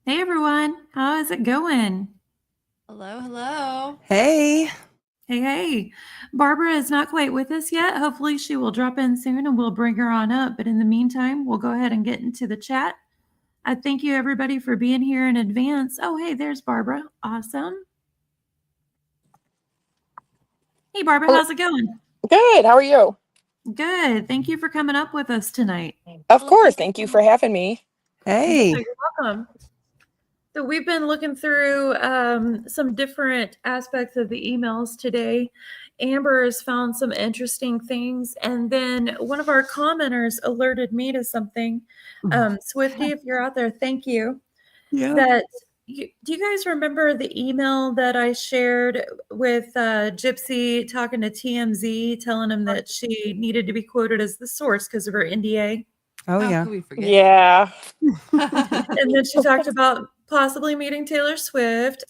Hey everyone, how is it going? Hello, hello. Hey. Hey. Barbara is not quite with us yet. Hopefully, she will drop in soon and we'll bring her on up. But in the meantime, we'll go ahead and get into the chat. I thank you everybody for being here in advance. Oh, hey, there's Barbara. Awesome. Hey, Barbara, how's it going? Good. How are you? Good. Thank you for coming up with us tonight. Of course. Thank you for having me. Yeah, Hey. you're welcome. So we've been looking through some different aspects of the emails today. Amber has found some interesting things, and then one of our commenters alerted me to something. Swifty, if you're out there, thank you. Yeah. That do you guys remember the email that I shared with Gypsy talking to TMZ, telling him that she needed to be quoted as the source because of her NDA? Oh, How yeah. could we forget? Yeah. And then she talked about possibly meeting Taylor Swift.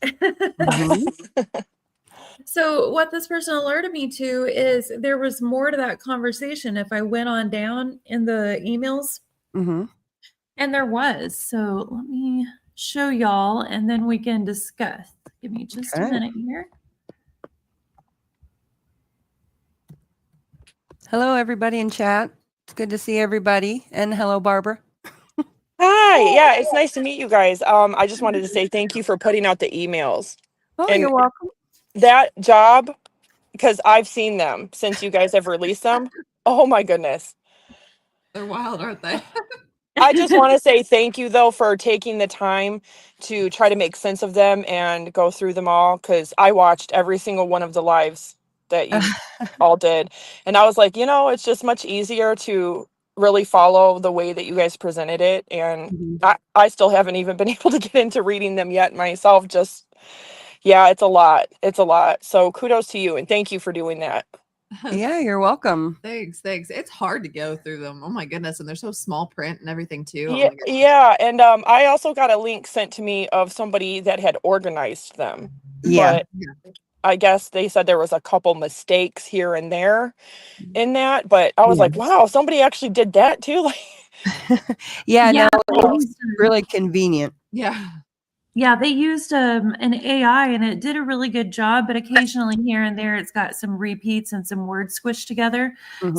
So what this person alerted me to is there was more to that conversation if I went on down in the emails. And there was. So let me show y'all and then we can discuss. Give me just a minute here. Hello, everybody in chat. It's good to see everybody. And hello, Barbara. Hi. Yeah, it's nice to meet you guys. I just wanted to say thank you for putting out the emails. Oh, And you're welcome. that job, because I've seen them since you guys have released them. Oh, my goodness. They're wild, aren't they? I just want to say thank you, though, for taking the time to try to make sense of them and go through them all, because I watched every single one of the lives that you all did. And I was like, it's just much easier to really follow the way that you guys presented it. And I still haven't even been able to get into reading them yet myself. Yeah, it's a lot. It's a lot. So kudos to you. And thank you for doing that. Yeah, you're welcome. Thanks. It's hard to go through them. Oh my goodness. And they're so small print and everything too. Oh Yeah, my goodness. yeah. And I also got a link sent to me of somebody that had organized them. Yeah. But I guess they said there was a couple mistakes here and there in that. But I was like, wow, somebody actually did that too. Yeah, no, they it's used really convenient. Yeah, they used an AI and it did a really good job, but occasionally here and there it's got some repeats and some words squished together.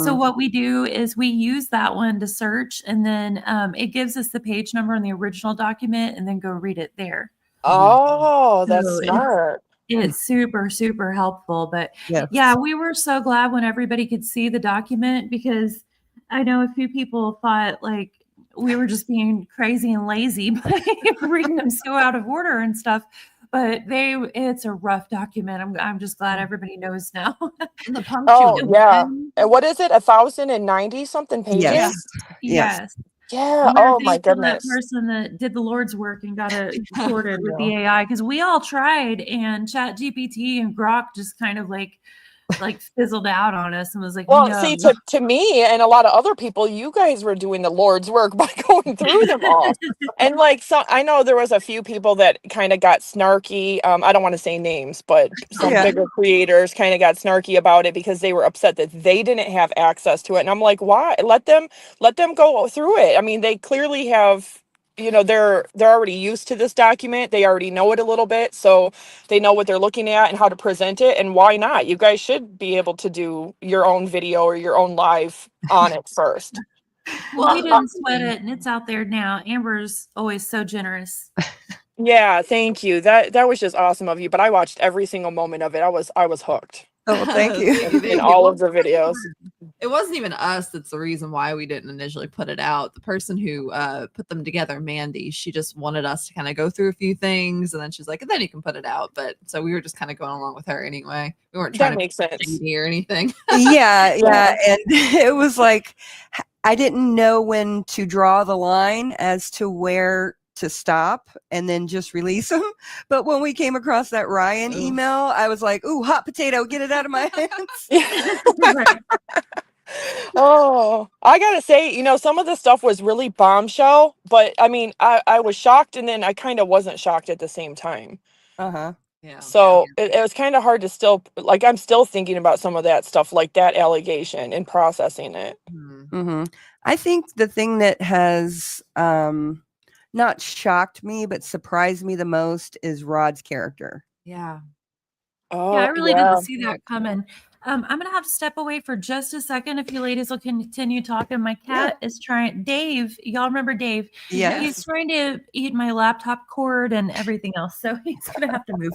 So what we do is we use that one to search, and then it gives us the page number in the original document, and then go read it there. Oh, that's So smart. it's super, super helpful. But Yes. yeah, we were so glad when everybody could see the document, because I know a few people thought like we were just being crazy and lazy by reading them so out of order and stuff. But it's a rough document. I'm just glad everybody knows now. And the punctuation. Oh, yeah. And what is it? 1,090 something pages? Yes. Yes. Yeah. And we're Oh, my thankful that goodness. person that did the Lord's work and got it sorted with the AI, because we all tried, and Chat GPT and Grok just kind of like fizzled out on us and was like, Well, no. see, to me and a lot of other people, you guys were doing the Lord's work by going through them all. And so I know there was a few people that kind of got snarky. I don't want to say names, but some bigger creators kind of got snarky about it because they were upset that they didn't have access to it. And I'm like, why? Let them go through it. I mean, they clearly have, they're already used to this document. They already know it a little bit, so they know what they're looking at and how to present it. And why not? You guys should be able to do your own video or your own live on it first. Well, we didn't sweat it, and it's out there now. Amber's always so generous. Yeah, thank you. That was just awesome of you. But I watched every single moment of it. I was hooked. Oh, thank you. In all of the videos. It wasn't even us that's the reason why we didn't initially put it out. The person who put them together, Mandy, she just wanted us to kind of go through a few things, and then she's like, and then you can put it out. But so we were just kind of going along with her anyway. We weren't trying to make sense or anything. Yeah. And it was like I didn't know when to draw the line as to where to stop and then just release them. But when we came across that Ryan email, I was like, ooh, hot potato, get it out of my hands. Oh, I gotta say, some of the stuff was really bombshell, but I mean, I was shocked, and then I kind of wasn't shocked at the same time. Yeah. So it was kind of hard to still, like, I'm still thinking about some of that stuff, like that allegation, and processing it. I think the thing that has not shocked me, but surprised me the most is Rod's character. Yeah. Yeah, Oh, I really yeah. didn't see that coming. I'm gonna have to step away for just a second if you ladies will continue talking. My cat is trying. Dave, y'all remember Dave? Yes. He's trying to eat my laptop cord and everything else, so he's gonna have to move.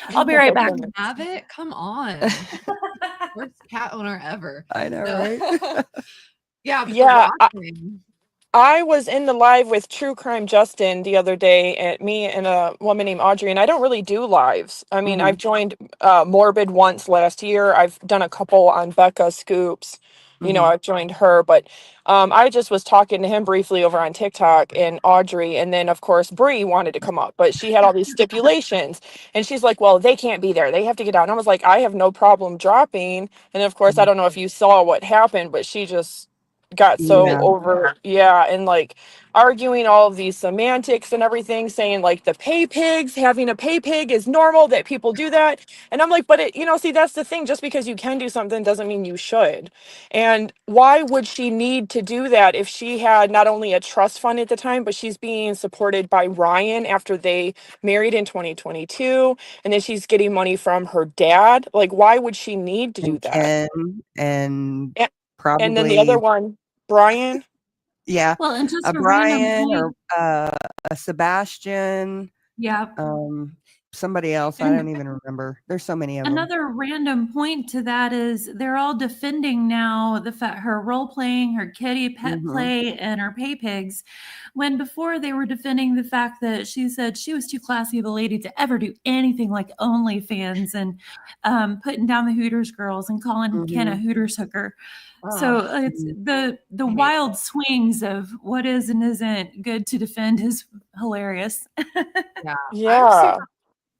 I'll be right back. Have it? Come on. Worst cat owner ever. I know, No. right? Yeah, but the Yeah, Rod thing. I was in the live with True Crime Justin the other day, and me and a woman named Audrey, and I don't really do lives. I mean, I've joined Morbid once last year. I've done a couple on Becca Scoops. You know, I've joined her, but I just was talking to him briefly over on TikTok and Audrey, and then of course Bree wanted to come up, but she had all these stipulations, and she's like, "Well, they can't be there. They have to get out." And I was like, "I have no problem dropping." And of course, I don't know if you saw what happened, but she just got so Yeah. over, and like arguing all of these semantics and everything, saying like the pay pigs, having a pay pig is normal, that people do that. And I'm like, but it, see, that's the thing, just because you can do something doesn't mean you should. And why would she need to do that if she had not only a trust fund at the time, but she's being supported by Ryan after they married in 2022, and then she's getting money from her dad? Like, why would she need to do And that? Ken and A- probably and then the other one, Brian. yeah, Well, and just a a random Brian point. or a Sebastian, Yeah. somebody else. I And don't even remember. There's so many of them. another random point to that is they're all defending now the fact her role playing, her kitty pet play, and her pay pigs, when before they were defending the fact that she said she was too classy of a lady to ever do anything like OnlyFans and putting down the Hooters girls and calling Ken a Hooters hooker. So it's the wild swings of what is and isn't good to defend is hilarious. Yeah. Yeah.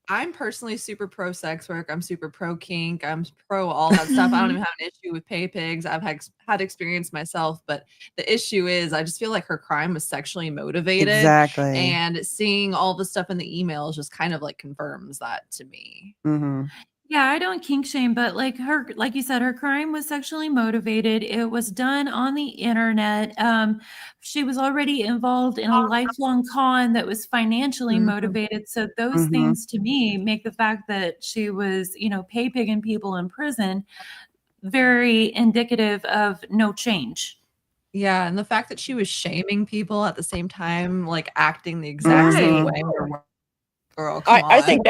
I'm personally super pro sex work. I'm super pro kink. I'm pro all that stuff. I don't even have an issue with pay pigs. I've had experience myself, but the issue is I just feel like her crime was sexually motivated. Exactly. And seeing all the stuff in the emails just kind of like confirms that to me. Yeah, I don't kink shame, but like you said, her crime was sexually motivated. It was done on the internet. She was already involved in a lifelong con that was financially motivated. So those things to me make the fact that she was, pay pigging people in prison very indicative of no change. Yeah, and the fact that she was shaming people at the same time, like acting the exact same way. Girl, come on. I think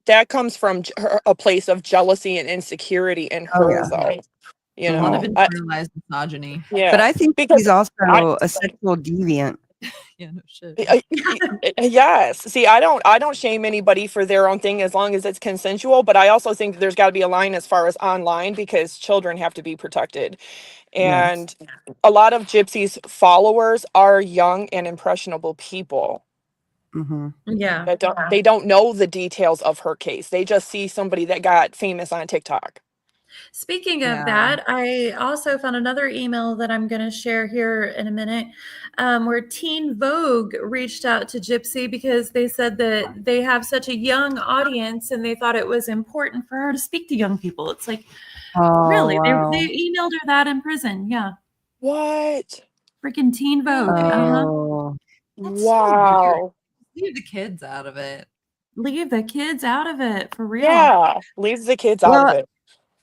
that comes from a place of jealousy and insecurity in her, though. A lot of internalized misogyny. Yeah, but I think because she's also a sexual deviant. Yeah, no shit. Yes. See, I don't shame anybody for their own thing as long as it's consensual, but I also think there's got to be a line as far as online, because children have to be protected. And a lot of Gypsy's followers are young and impressionable people. Yeah. They don't know the details of her case. They just see somebody that got famous on TikTok. Speaking of that, I also found another email that I'm going to share here in a minute, where Teen Vogue reached out to Gypsy because they said that they have such a young audience and they thought it was important for her to speak to young people. It's like, really? Wow. They emailed her that in prison. Yeah. What? Freaking Teen Vogue. That's Wow. so weird. Leave the kids out of it. Leave the kids out of it, for real. Yeah, leave the kids out of it.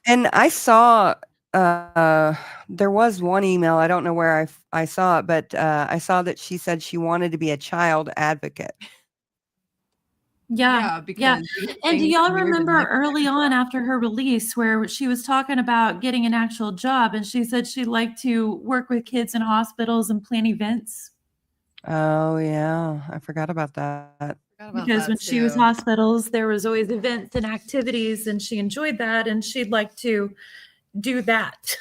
And I saw there was one email, I don't know where I saw it, but I saw that she said she wanted to be a child advocate. Yeah. And do y'all remember early on after her release where she was talking about getting an actual job and she said she'd like to work with kids in hospitals and plan events? Oh yeah, I forgot about that. Because when she was hospitals, there was always events and activities and she enjoyed that and she'd like to do that.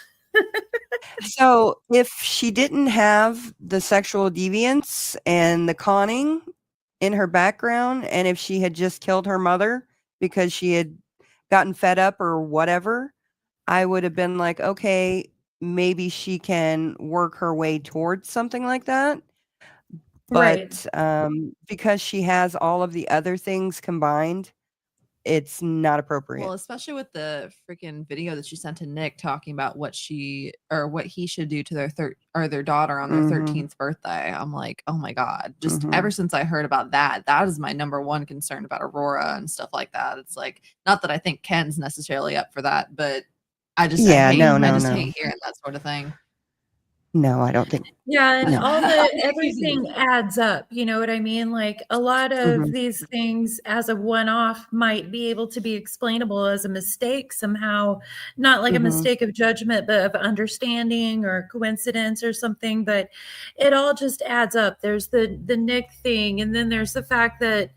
So if she didn't have the sexual deviance and the conning in her background, and if she had just killed her mother because she had gotten fed up or whatever, I would have been like, okay, maybe she can work her way towards something like that. But because she has all of the other things combined, it's not appropriate. Well, especially with the freaking video that she sent to Nick talking about what he should do to their daughter on their 13th birthday. I'm like, oh my God. Just ever since I heard about that, that is my number one concern about Aurora and stuff like that. It's like, not that I think Ken's necessarily up for that, but I just hate hearing that sort of thing. No, I don't think. Yeah, and No. everything adds up, you know what I mean? Like, a lot of these things as a one-off might be able to be explainable as a mistake somehow, not like a mistake of judgment, but of understanding or coincidence or something, but it all just adds up. There's the Nick thing, and then there's the fact that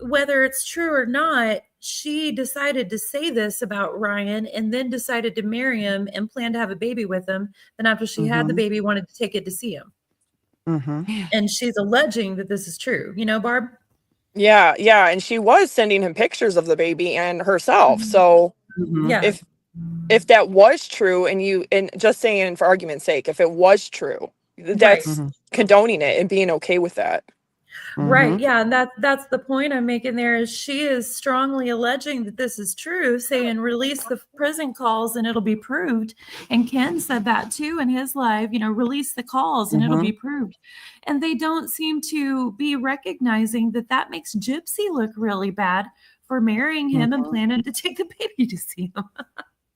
whether it's true or not, she decided to say this about Ryan and then decided to marry him and plan to have a baby with him. Then after she had the baby, wanted to take it to see him. And she's alleging that this is true. You know, Barb? Yeah. And she was sending him pictures of the baby and herself. So Yeah. if that was true, and just saying for argument's sake, if it was true, that's condoning it and being okay with that. Right. Yeah. And that's the point I'm making there is she is strongly alleging that this is true, saying release the prison calls and it'll be proved. And Ken said that too in his live, release the calls and it'll be proved. And they don't seem to be recognizing that makes Gypsy look really bad for marrying him and planning to take the baby to see him.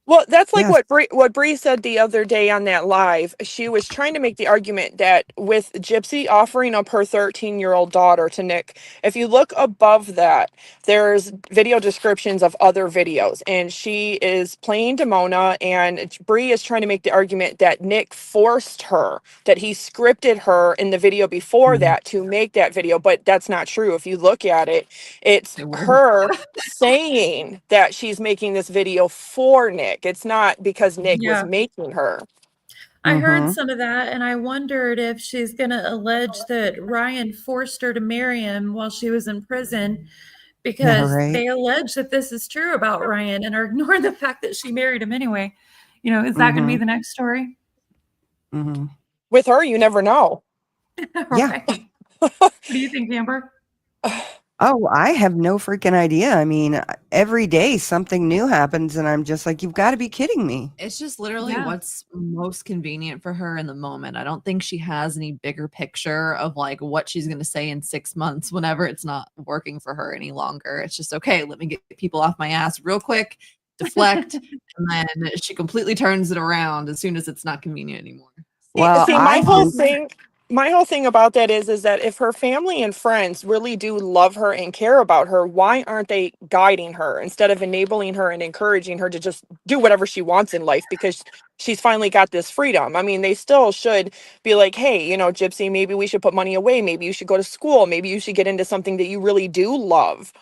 Well, that's like what Bree said the other day on that live. She was trying to make the argument that with Gypsy offering up her 13-year-old daughter to Nick, if you look above that, there's video descriptions of other videos, and she is playing Demona, and Bree is trying to make the argument that Nick forced her, that he scripted her in the video before that to make that video, but that's not true. If you look at it, it's her saying that she's making this video for Nick. It's not because Nick was making her. I heard some of that, and I wondered if she's going to allege that Ryan forced her to marry him while she was in prison, because they allege that this is true about Ryan and are ignoring the fact that she married him anyway. Is that going to be the next story? With her, you never know. Right. What do you think, Amber? Oh, I have no freaking idea. I mean, every day something new happens and I'm just like, you've got to be kidding me. It's just literally what's most convenient for her in the moment. I don't think she has any bigger picture of like what she's going to say in 6 months whenever it's not working for her any longer. It's just, okay, let me get people off my ass real quick, deflect, and then she completely turns it around as soon as it's not convenient anymore. Well, see, my whole thing about that is that if her family and friends really do love her and care about her, why aren't they guiding her instead of enabling her and encouraging her to just do whatever she wants in life because she's finally got this freedom? I mean, they still should be like, hey, Gypsy, maybe we should put money away. Maybe you should go to school. Maybe you should get into something that you really do love.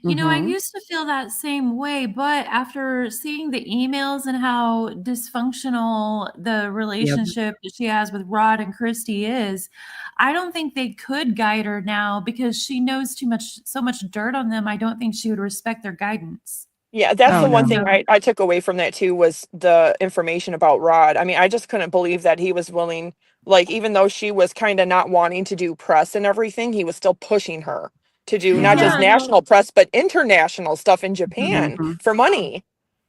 I used to feel that same way, but after seeing the emails and how dysfunctional the relationship that she has with Rod and Christy is, I don't think they could guide her now because she knows so much dirt on them. I don't think she would respect their guidance. Yeah, that's the one thing I took away from that too, was the information about Rod. I mean, I just couldn't believe that he was willing, like, even though she was kind of not wanting to do press and everything, he was still pushing her to do not just national press, but international stuff in Japan for money.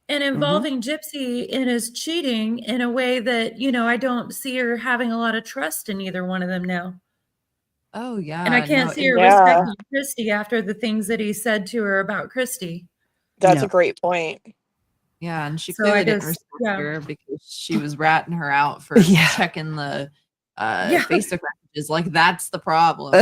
And involving Gypsy in his cheating in a way that, I don't see her having a lot of trust in either one of them now. Oh, yeah. And I can't see her respecting Christy after the things that he said to her about Christy. That's a great point. Yeah, and she clearly didn't respect her because she was ratting her out for checking the Facebook messages. Like, that's the problem.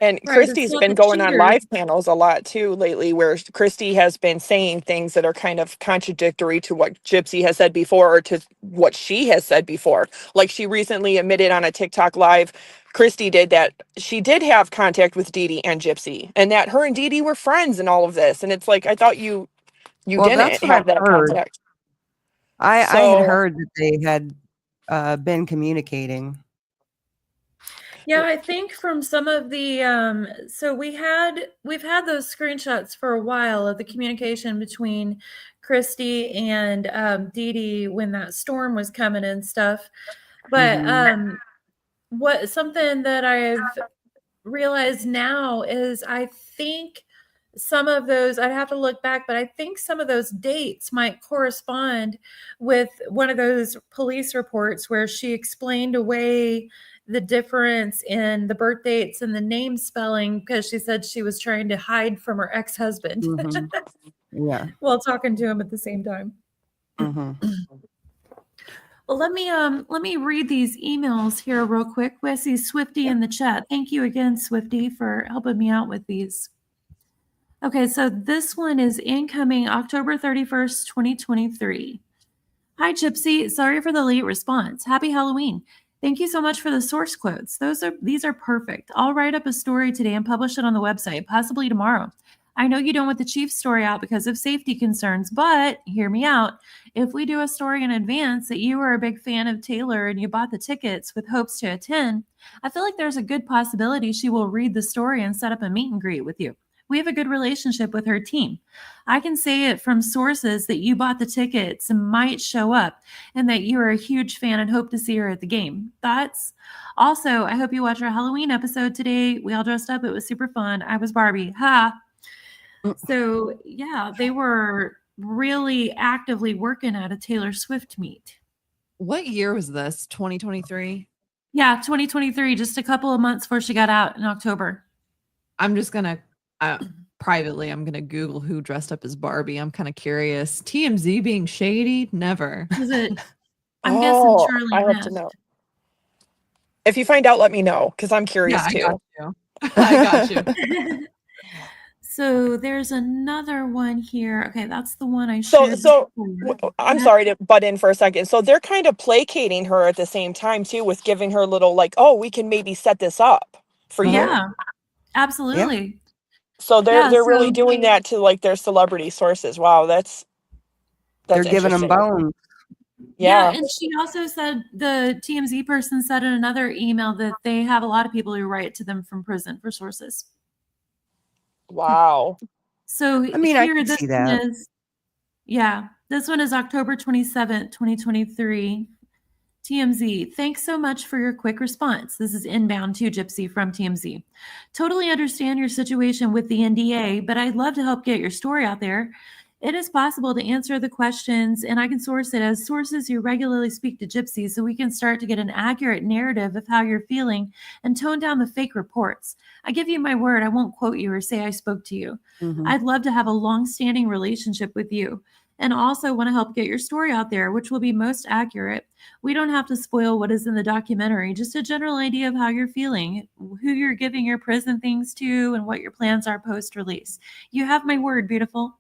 And Christy's been going on live panels a lot too lately, where Christy has been saying things that are kind of contradictory to what Gypsy has said before or to what she has said before. Like, she recently admitted on a TikTok live, Christy did, that she did have contact with Dee Dee and Gypsy, and that her and Dee Dee were friends and all of this. And it's like, I thought you didn't have that contact. I had heard that they had been communicating. Yeah, I think from some of the so we've had those screenshots for a while of the communication between Christy and Dee Dee when that storm was coming and stuff. But something that I've realized now is I think some of those, I'd have to look back, but I think some of those dates might correspond with one of those police reports where she explained away the difference in the birth dates and the name spelling because she said she was trying to hide from her ex-husband Yeah. while talking to him at the same time. Well, let me read these emails here real quick. We see Swifty in the chat. Thank you again, Swifty, for helping me out with these. Okay, so this one is incoming October 31st, 2023. Hi, Gypsy. Sorry for the late response. Happy Halloween. Thank you so much for the source quotes. These are perfect. I'll write up a story today and publish it on the website, possibly tomorrow. I know you don't want the Chiefs story out because of safety concerns, but hear me out. If we do a story in advance that you were a big fan of Taylor and you bought the tickets with hopes to attend, I feel like there's a good possibility she will read the story and set up a meet and greet with you. We have a good relationship with her team. I can say it from sources that you bought the tickets and might show up and that you are a huge fan and hope to see her at the game. Thoughts? Also, I hope you watch our Halloween episode today. We all dressed up. It was super fun. I was Barbie. Ha! So, yeah, they were really actively working at a Taylor Swift meet. What year was this? 2023? Yeah, 2023, just a couple of months before she got out in October. I'm just going to privately, I'm going to Google who dressed up as Barbie. I'm kind of curious. TMZ being shady? Never. Is it? I'm guessing Charlie. I have to know. If you find out, let me know because I'm curious too. I got you. So there's another one here. Okay, that's the one I shared. So I'm sorry to butt in for a second. So they're kind of placating her at the same time too, with giving her little like, oh, we can maybe set this up for you. Yeah, absolutely. Yeah. So they're really doing that to like their celebrity sources. Wow, that's they're giving them bones. Yeah, and she also said, the TMZ person said in another email that they have a lot of people who write to them from prison for sources. Wow. So I mean, here, I can see that. This one is October 27th, 2023. TMZ, thanks so much for your quick response. This is inbound to Gypsy from TMZ. Totally understand your situation with the NDA, but I'd love to help get your story out there. It is possible to answer the questions, and I can source it as sources who regularly speak to Gypsy so we can start to get an accurate narrative of how you're feeling and tone down the fake reports. I give you my word, I won't quote you or say I spoke to you. I'd love to have a long-standing relationship with you and also want to help get your story out there, which will be most accurate. We don't have to spoil what is in the documentary, just a general idea of how you're feeling, who you're giving your prison things to, and what your plans are post-release. You have my word, beautiful.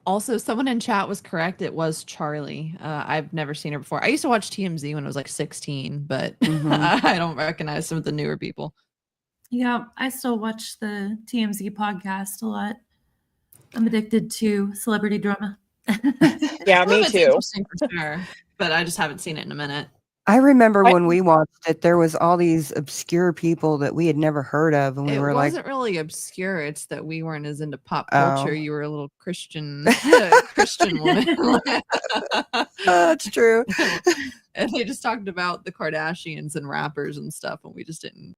Also, someone in chat was correct. It was Charlie. I've never seen her before. I used to watch TMZ when I was like 16, but I don't recognize some of the newer people. Yeah, I still watch the TMZ podcast a lot. I'm addicted to celebrity drama. Yeah, me too. Interesting for sure, but I just haven't seen it in a minute. I remember when we watched it, there was all these obscure people that we had never heard of, and we were like, it wasn't really obscure. It's that we weren't as into pop culture. You were a little Christian woman. That's true. And they just talked about the Kardashians and rappers and stuff, and we just didn't.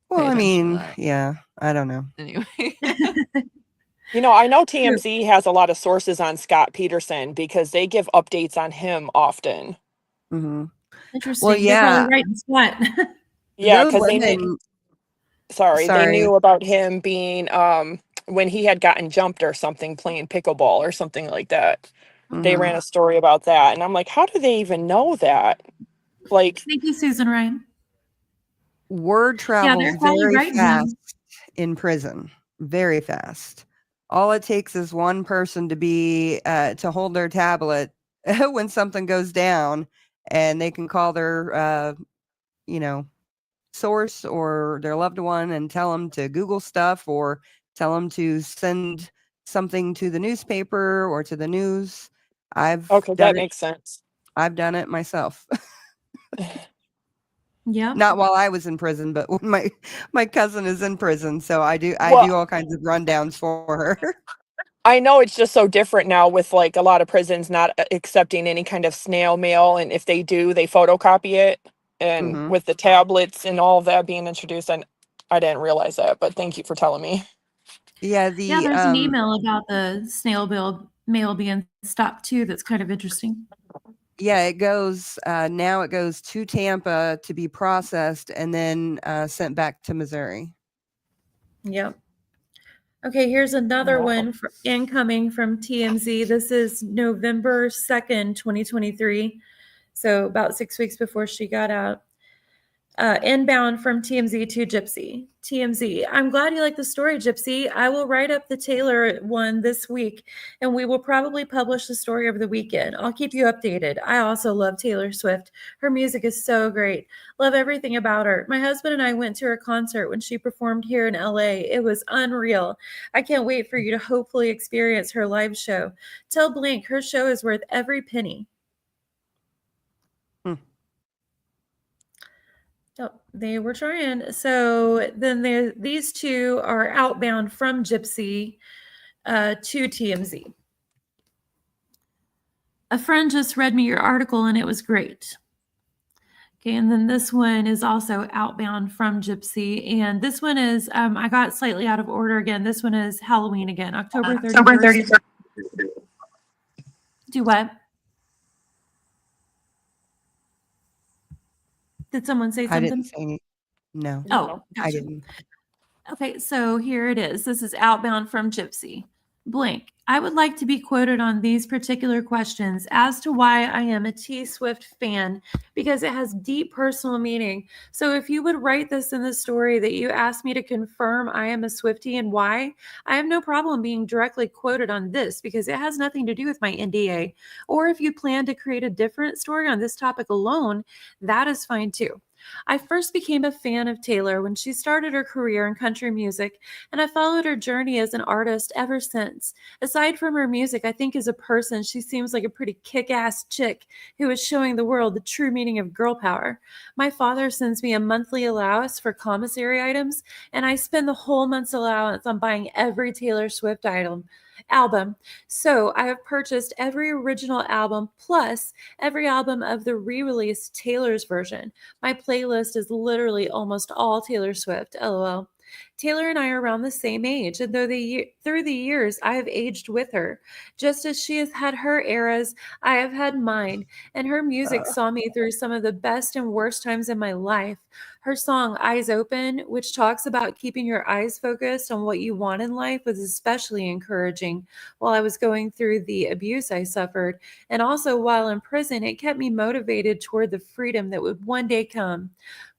Well, I mean, yeah, I don't know. Anyway. You know, I know TMZ has a lot of sources on Scott Peterson because they give updates on him often. Interesting. Well, yeah. Right in spot. Yeah, because they knew about him being when he had gotten jumped or something playing pickleball or something like that. They ran a story about that, and I'm like, how do they even know that? Like, thank you, Susan Ryan. Word travels very fast in prison. Very fast. All it takes is one person to be to hold their tablet when something goes down, and they can call their source or their loved one and tell them to Google stuff or tell them to send something to the newspaper or to the news. That makes sense. I've done it myself. Yeah. Not while I was in prison, but when my cousin is in prison, so I do all kinds of rundowns for her. I know it's just so different now with like a lot of prisons not accepting any kind of snail mail, and if they do, they photocopy it. And with the tablets and all of that being introduced, and I didn't realize that, but thank you for telling me. Yeah, Yeah, there's an email about the snail mail being stopped too. That's kind of interesting. yeah, it goes now. It goes to Tampa to be processed and then sent back to Missouri. Yep. Okay, here's another one for incoming from TMZ. This is November 2nd, 2023. So about 6 weeks before she got out. Inbound from TMZ to Gypsy. TMZ, I'm glad you like the story, Gypsy. I will write up the Taylor one this week, and we will probably publish the story over the weekend. I'll keep you updated. I also love Taylor Swift. Her music is so great. Love everything about her. My husband and I went to her concert when she performed here in LA. It was unreal. I can't wait for you to hopefully experience her live show. Tell Blink her show is worth every penny. Oh, they were trying. So then these two are outbound from Gypsy to TMZ. A friend just read me your article and it was great. Okay, and then this one is also outbound from Gypsy. And this one is, I got slightly out of order again. This one is Halloween again, October 31st. Do what? Did someone say something? I didn't say any. No. Oh, gotcha. I didn't. Okay, so here it is. This is outbound from Gypsy. Blink. I would like to be quoted on these particular questions as to why I am a T Swift fan, because it has deep personal meaning. So if you would write this in the story that you asked me to confirm I am a Swiftie and why, I have no problem being directly quoted on this because it has nothing to do with my NDA. Or if you plan to create a different story on this topic alone, that is fine too. I first became a fan of Taylor when she started her career in country music, and I followed her journey as an artist ever since. Aside from her music, I think as a person, she seems like a pretty kick-ass chick who is showing the world the true meaning of girl power. My father sends me a monthly allowance for commissary items, and I spend the whole month's allowance on buying every Taylor Swift album. So I have purchased every original album plus every album of the re-released Taylor's version. My playlist is literally almost all Taylor Swift. LOL. Taylor and I are around the same age, and through the years, I have aged with her. Just as she has had her eras, I have had mine, and her music saw me through some of the best and worst times in my life. Her song, Eyes Open, which talks about keeping your eyes focused on what you want in life, was especially encouraging while I was going through the abuse I suffered. And also while in prison, it kept me motivated toward the freedom that would one day come.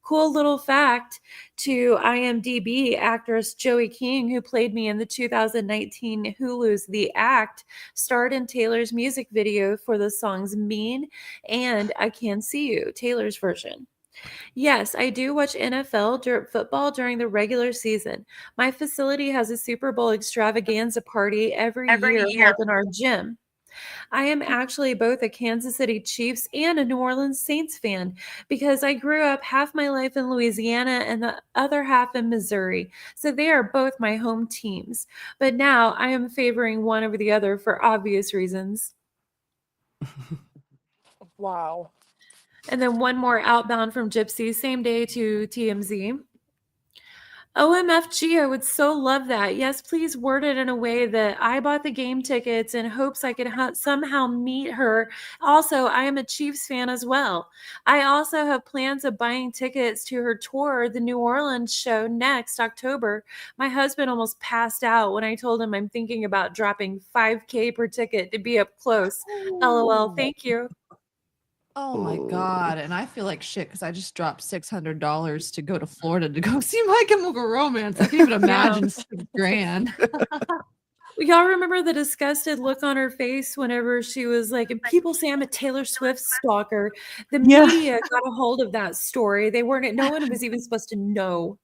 Cool little fact to IMDb actress Joey King, who played me in the 2019 Hulu's The Act, starred in Taylor's music video for the songs Mean and I Can See You, Taylor's version. Yes, I do watch NFL football during the regular season. My facility has a Super Bowl extravaganza party every year held in our gym. I am actually both a Kansas City Chiefs and a New Orleans Saints fan because I grew up half my life in Louisiana and the other half in Missouri. So they are both my home teams. But now I am favoring one over the other for obvious reasons. Wow. And then one more outbound from Gypsy, same day to TMZ. OMFG, I would so love that. Yes, please word it in a way that I bought the game tickets in hopes I could somehow meet her. Also, I am a Chiefs fan as well. I also have plans of buying tickets to her tour, the New Orleans show next October. My husband almost passed out when I told him I'm thinking about dropping $5,000 per ticket to be up close. LOL, thank you. Oh my God. And I feel like shit because I just dropped $600 to go to Florida to go see My Chemical Romance. I can't even imagine $6,000. Y'all remember the disgusted look on her face whenever she was like, people say I'm a Taylor Swift stalker. The media got a hold of that story. No one was even supposed to know.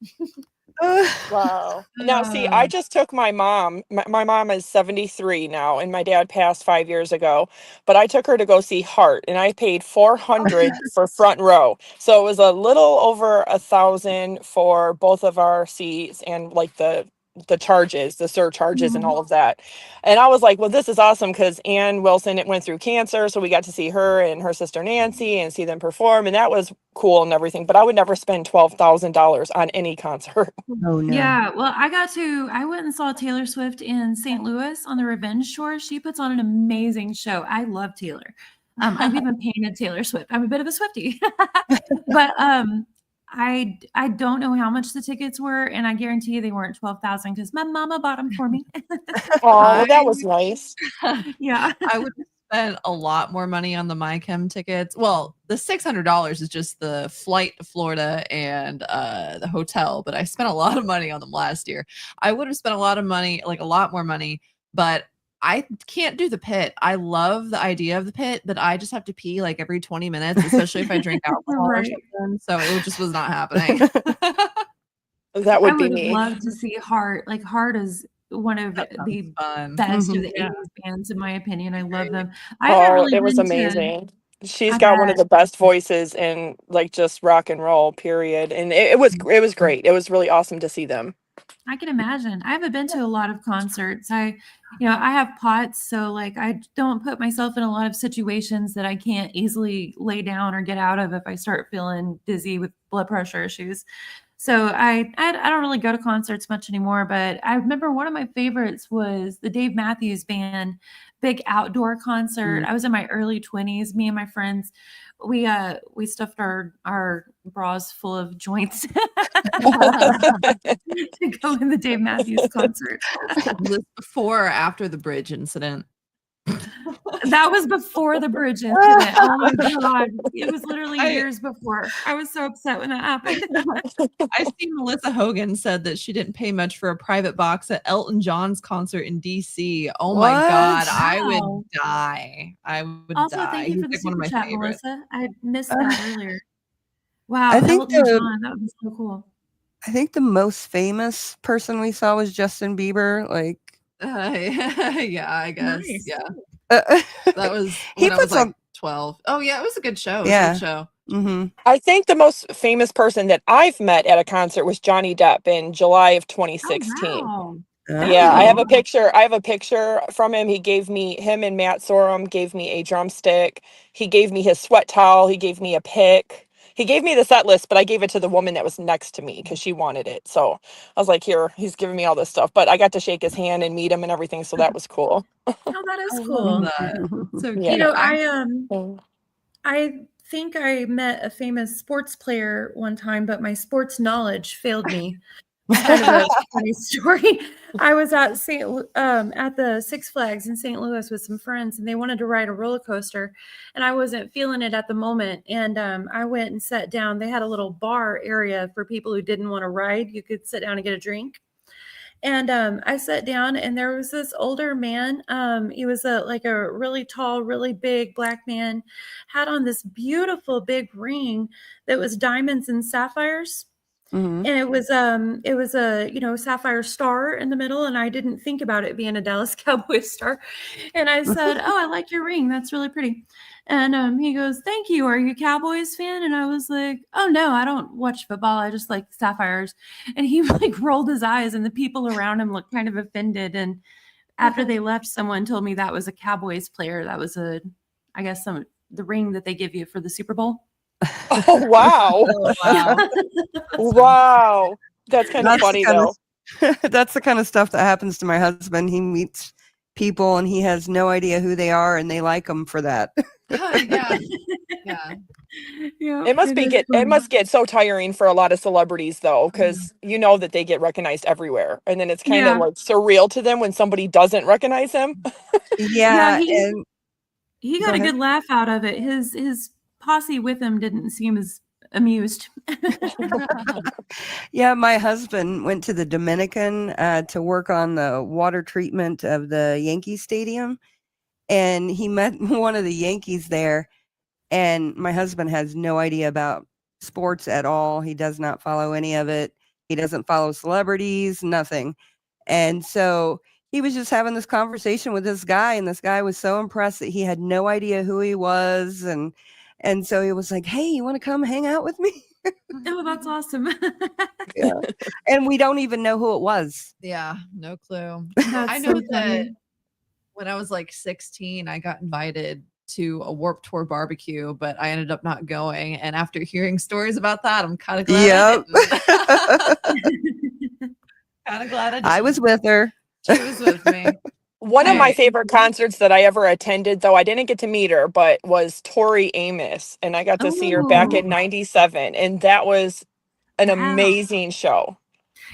Wow. Now, see, I just took my mom. My mom is 73 now, and my dad passed 5 years ago. But I took her to go see Heart, and I paid $400 for front row. So it was a little over $1,000 for both of our seats, and like the the charges, the surcharges and all of that. And I was like, well, this is awesome because Ann Wilson went through cancer. So we got to see her and her sister Nancy and see them perform. And that was cool and everything. But I would never spend $12,000 on any concert. Oh no. Yeah, well, I went and saw Taylor Swift in St. Louis on the Revenge Tour. She puts on an amazing show. I love Taylor. I've even painted Taylor Swift. I'm a bit of a Swiftie. But I don't know how much the tickets were, and I guarantee you they weren't 12,000 because my mama bought them for me. Oh, that was nice. Yeah. I would have spent a lot more money on the MyChem tickets. Well, the $600 is just the flight to Florida and the hotel, but I spent a lot of money on them last year. I would have spent a lot of money, like a lot more money, but I can't do the pit. I love the idea of the pit, but I just have to pee like every 20 minutes, especially if I drink alcohol or Right. something. So it just was not happening. That I would be would me. love to see Heart. Like Heart is one of That sounds the fun. best of Mhm. the Yeah. 80s bands, in my opinion. I love them. I haven't Oh, really it was been to. amazing. She's I got one of bet. the best voices in like just rock and roll, period. And it was great. It was really awesome to see them. I can imagine. I haven't been to a lot of concerts. I have POTS, so like I don't put myself in a lot of situations that I can't easily lay down or get out of if I start feeling dizzy with blood pressure issues. So I don't really go to concerts much anymore, but I remember one of my favorites was the Dave Matthews Band big outdoor concert. I was in my early 20s. Me and my friends, we stuffed our bras full of joints to go in the Dave Matthews concert. Was this before or after the bridge incident? That was before the bridge incident. Oh my God. It was literally years before. I was so upset when that happened. I see Melissa Hogan said that she didn't pay much for a private box at Elton John's concert in DC. Oh my God, What? I Wow. would die. I would Also, die. thank you He's for the like one of super my chat, favorites. Melissa. I missed that earlier. Wow, I think Elton the John. That would be so cool. I think the most famous person we saw was Justin Bieber. Like, Yeah, I guess. Nice. Yeah, uh, that was he when I was puts like on. 12. Oh yeah, it was a good show. It was a Yeah. good show. Mm-hmm. I think the most famous person that I've met at a concert was Johnny Depp in July of Oh 2016. wow. Yeah, I have Oh. a picture. I have a picture from him. Him and Matt Sorum gave me a drumstick. He gave me his sweat towel. He gave me a pick. He gave me the set list, but I gave it to the woman that was next to me because she wanted it. So I was like, here, he's giving me all this stuff. But I got to shake his hand and meet him and everything. So that was cool. Oh, that I is love cool. that. So Yeah. You cute. know, Mm. I think I met a famous sports player one time, but my sports knowledge failed me. It's kind of a funny story. I was at at the Six Flags in St. Louis with some friends, and they wanted to ride a roller coaster, and I wasn't feeling it at the moment. And I went and sat down. They had a little bar area for people who didn't want to ride. You could sit down and get a drink. And I sat down, and there was this older man. He was like a really tall, really big black man, had on this beautiful big ring that was diamonds and sapphires. Mm-hmm. And it was a, sapphire star in the middle, and I didn't think about it being a Dallas Cowboys star. And I said, "Oh, I like your ring. That's really pretty." And he goes, "Thank you. Are you a Cowboys fan?" And I was like, "Oh no, I don't watch football. I just like sapphires." And he like rolled his eyes, and the people around him looked kind of offended. And after they left, someone told me that was a Cowboys player. That was I guess the ring that they give you for the Super Bowl. Oh, wow. Oh, wow. Wow. That's kind of funny, though. That's the kind of stuff that happens to my husband. He meets people and he has no idea who they are, and they like him for that. Yeah. Yeah. Yeah, It must is get so tiring for a lot of celebrities, though, because you know that they get recognized everywhere, and then it's kind of Yeah. like surreal to them when somebody doesn't recognize them. Yeah, he and he Go got a ahead. good laugh out of it. His posse with him didn't seem as amused. yeah, my husband went to the Dominican to work on the water treatment of the Yankee Stadium, and he met one of the Yankees there. And my husband has no idea about sports at all. He does not follow any of it. He doesn't follow celebrities, nothing. And so he was just having this conversation with this guy, and this guy was so impressed that he had no idea who he was. And so he was like, "Hey, you want to come hang out with me?" Oh, that's awesome. Yeah. And we don't even know who it was. Yeah, no clue. That's I know so that funny. when I was like 16, I got invited to a Warped Tour barbecue, but I ended up not going. And after hearing stories about that, I'm kind of glad Yep. I didn't. Kind of glad I didn't. I was with her. She was with me. One of my Hey. favorite concerts that I ever attended, though I didn't get to meet her, but was Tori Amos. And I got to see her back in Oh, '97. And that was an wow. amazing show.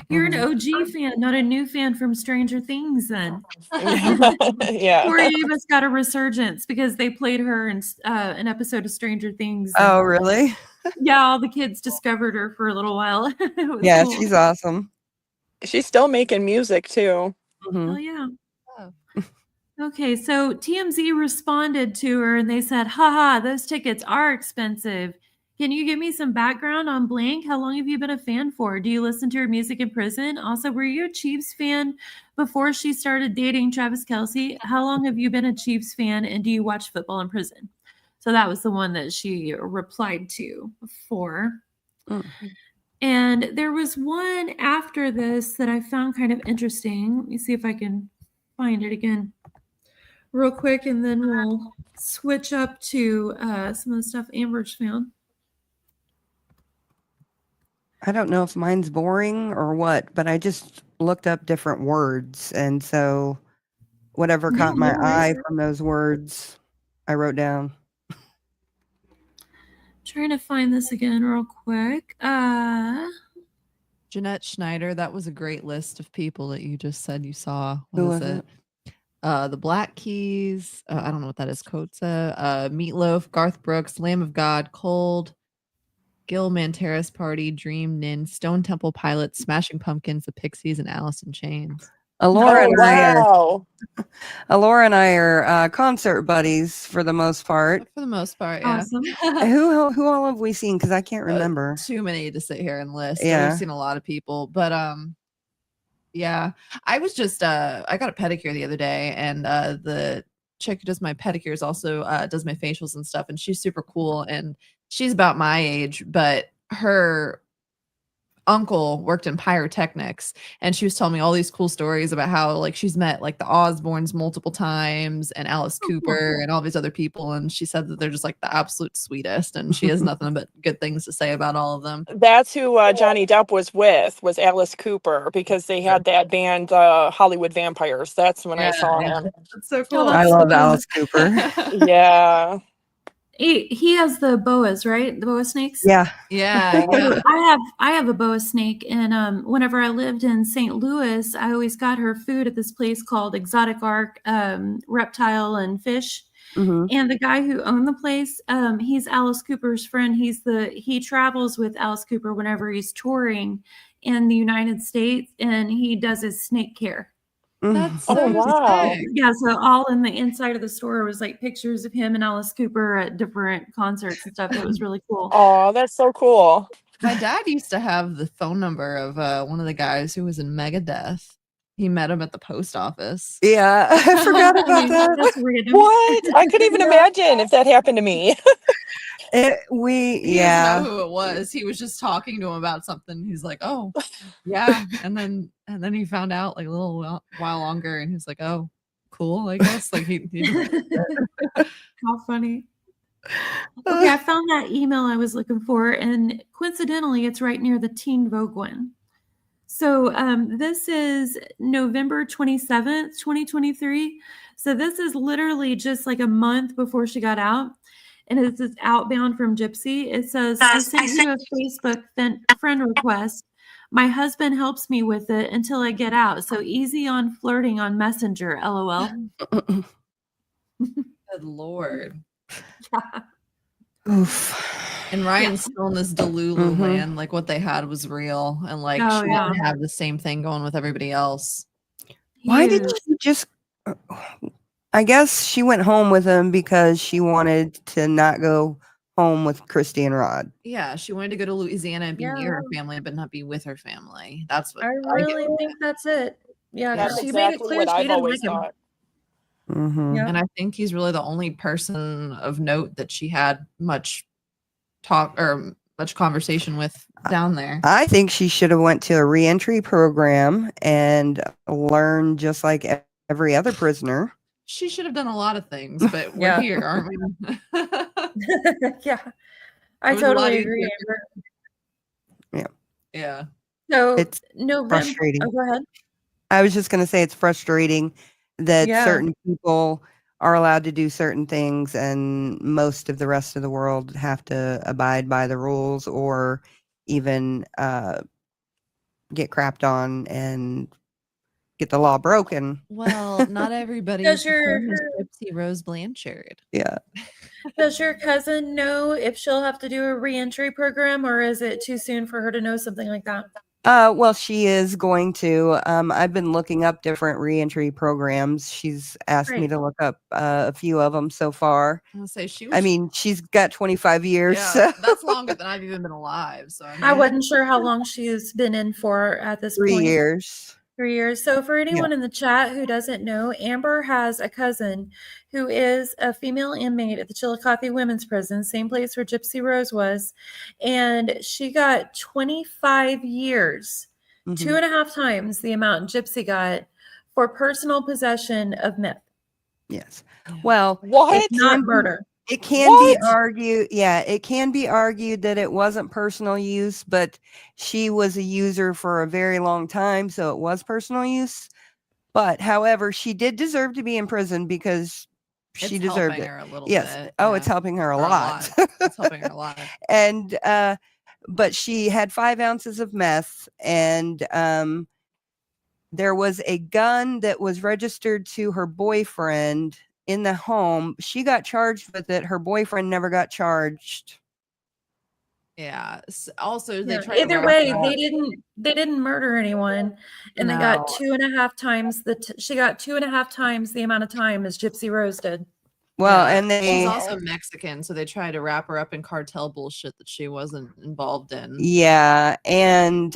You're an OG fan, not a new fan from Stranger Things then. Yeah. Tori Amos got a resurgence because they played her in an episode of Stranger Things. and Oh, really? yeah, all the kids discovered her for a little while. It was Yeah, cool. she's awesome. She's still making music too. Oh, yeah. Oh. Okay, so TMZ responded to her and they said, haha, those tickets are expensive. Can you give me some background on blank? How long have you been a fan for? Do you listen to her music in prison? Also, were you a Chiefs fan before she started dating Travis Kelce? How long have you been a Chiefs fan and do you watch football in prison? So that was the one that she replied to before. Mm. And there was one after this that I found kind of interesting. Let me see if I can find it again real quick, and then we'll switch up to some of the stuff Amber's found. I don't know if mine's boring or what, but I just looked up different words. And so whatever caught my eye from those words, I wrote down. Trying to find this again real quick. Jeanette Schneider, that was a great list of people that you just said you saw. Who What is was it? The Black Keys. I don't know what that is. Kotza, Meatloaf, Garth Brooks, Lamb of God, Cold, Gil Manteris Party, Dream, Nin, Stone Temple Pilots, Smashing Pumpkins, The Pixies, and Alice in Chains. Alora Oh, and I are concert buddies for the most part. For the most part, yeah. Awesome. Who all have we seen? Because I can't remember. Too many to sit here and list. Yeah. We've seen a lot of people, but yeah. I was just I got a pedicure the other day, and the chick who does my pedicures also does my facials and stuff, and she's super cool, and she's about my age, but her uncle worked in pyrotechnics, and she was telling me all these cool stories about how like she's met like the Osbournes multiple times and Alice Cooper and all these other people, and she said that they're just like the absolute sweetest, and she has nothing but good things to say about all of them. that's who Johnny Depp was with, was Alice Cooper, because they had that band Hollywood Vampires. That's when I saw him. That's so cool. that's I so love cool. Alice Cooper. Yeah. He has the boas, right? The boa snakes. Yeah. Yeah. So I have a boa snake, and whenever I lived in St. Louis, I always got her food at this place called Exotic Ark Reptile and Fish. Mhm. And the guy who owned the place, he's Alice Cooper's friend. He travels with Alice Cooper whenever he's touring in the United States, and he does his snake care. That's Oh, so wow. sick. Yeah, so all in the inside of the store was like pictures of him and Alice Cooper at different concerts and stuff. It was really cool. Oh, that's so cool. My dad used to have the phone number of one of the guys who was in Megadeth. He met him at the post office. Yeah, I forgot about that. That's random. What? I couldn't even imagine if that happened to me. He didn't know who it was. He was just talking to him about something. He's like, "Oh, yeah," and then he found out like a little while longer, and he's like, "Oh, cool, I guess." Like he How funny. Okay, I found that email I was looking for, and coincidentally, it's right near the Teen Vogue one. So this is November 27th, 2023. So this is literally just like a month before she got out. And it's outbound from Gypsy. It says, I sent you a Facebook friend request. My husband helps me with it until I get out. So easy on flirting on Messenger, LOL. Good Lord. Oof. And Ryan's still in this Delulu land. Like what they had was real, and like she didn't have the same thing going with everybody else. Why did she just? I guess she went home with him because she wanted to not go home with Christy and Rod. Yeah, she wanted to go to Louisiana and be near her family, but not be with her family. That's what I really think that's it. Yeah, That's she made it exactly clear what she I've didn't always like him. thought. Mm-hmm. Yep. And I think he's really the only person of note that she had much talk or much conversation with down there. I think she should have went to a reentry program and learned just like every other prisoner. She should have done a lot of things, but we're Yeah. here, aren't we? Yeah, I It was a lot totally easier. agree. Amber. Yeah. So It's November. frustrating. Oh, go ahead. I was just going to say it's frustrating that Yeah. certain people are allowed to do certain things and most of the rest of the world have to abide by the rules or even get crapped on and get the law broken. Well, not everybody Does is the same as Gypsy Rose Blanchard. Yeah. Does your cousin know if she'll have to do a reentry program, or is it too soon for her to know something like that? Well, she is going to. I've been looking up different reentry programs. She's asked me Great. to look up a few of them so far. I'll say she was. I mean, she's got 25 years. yeah, So that's longer than I've even been alive. So I wasn't sure how long she's been in for at this 3 point. years. 3 years. So for anyone in the chat who doesn't know, Amber has a cousin who is a female inmate at the Chillicothe Women's Prison, same place where Gypsy Rose was. And she got 25 years, Mhm. 2.5 times the amount Gypsy got for personal possession of meth. Yes. Well, What? Not murder. it can be What? argued. Yeah, it can be argued that it wasn't personal use, but she was a user for a very long time, so it was personal use. But however, she did deserve to be in prison because she it's deserved helping it. her a little Yes. bit. Oh, yeah. it's helping her a Or lot. It's helping her a lot. And but she had 5 ounces of meth, and there was a gun that was registered to her boyfriend in the home. She got charged with it. Her boyfriend never got charged. Yeah. Also, they Yeah. tried to Either wrap way, it up. they didn't murder anyone, and they got 2.5 times she got 2.5 times the amount of time as Gypsy Rose did. Well, Yeah. and she's they also Mexican, so they tried to wrap her up in cartel bullshit that she wasn't involved in. yeah, and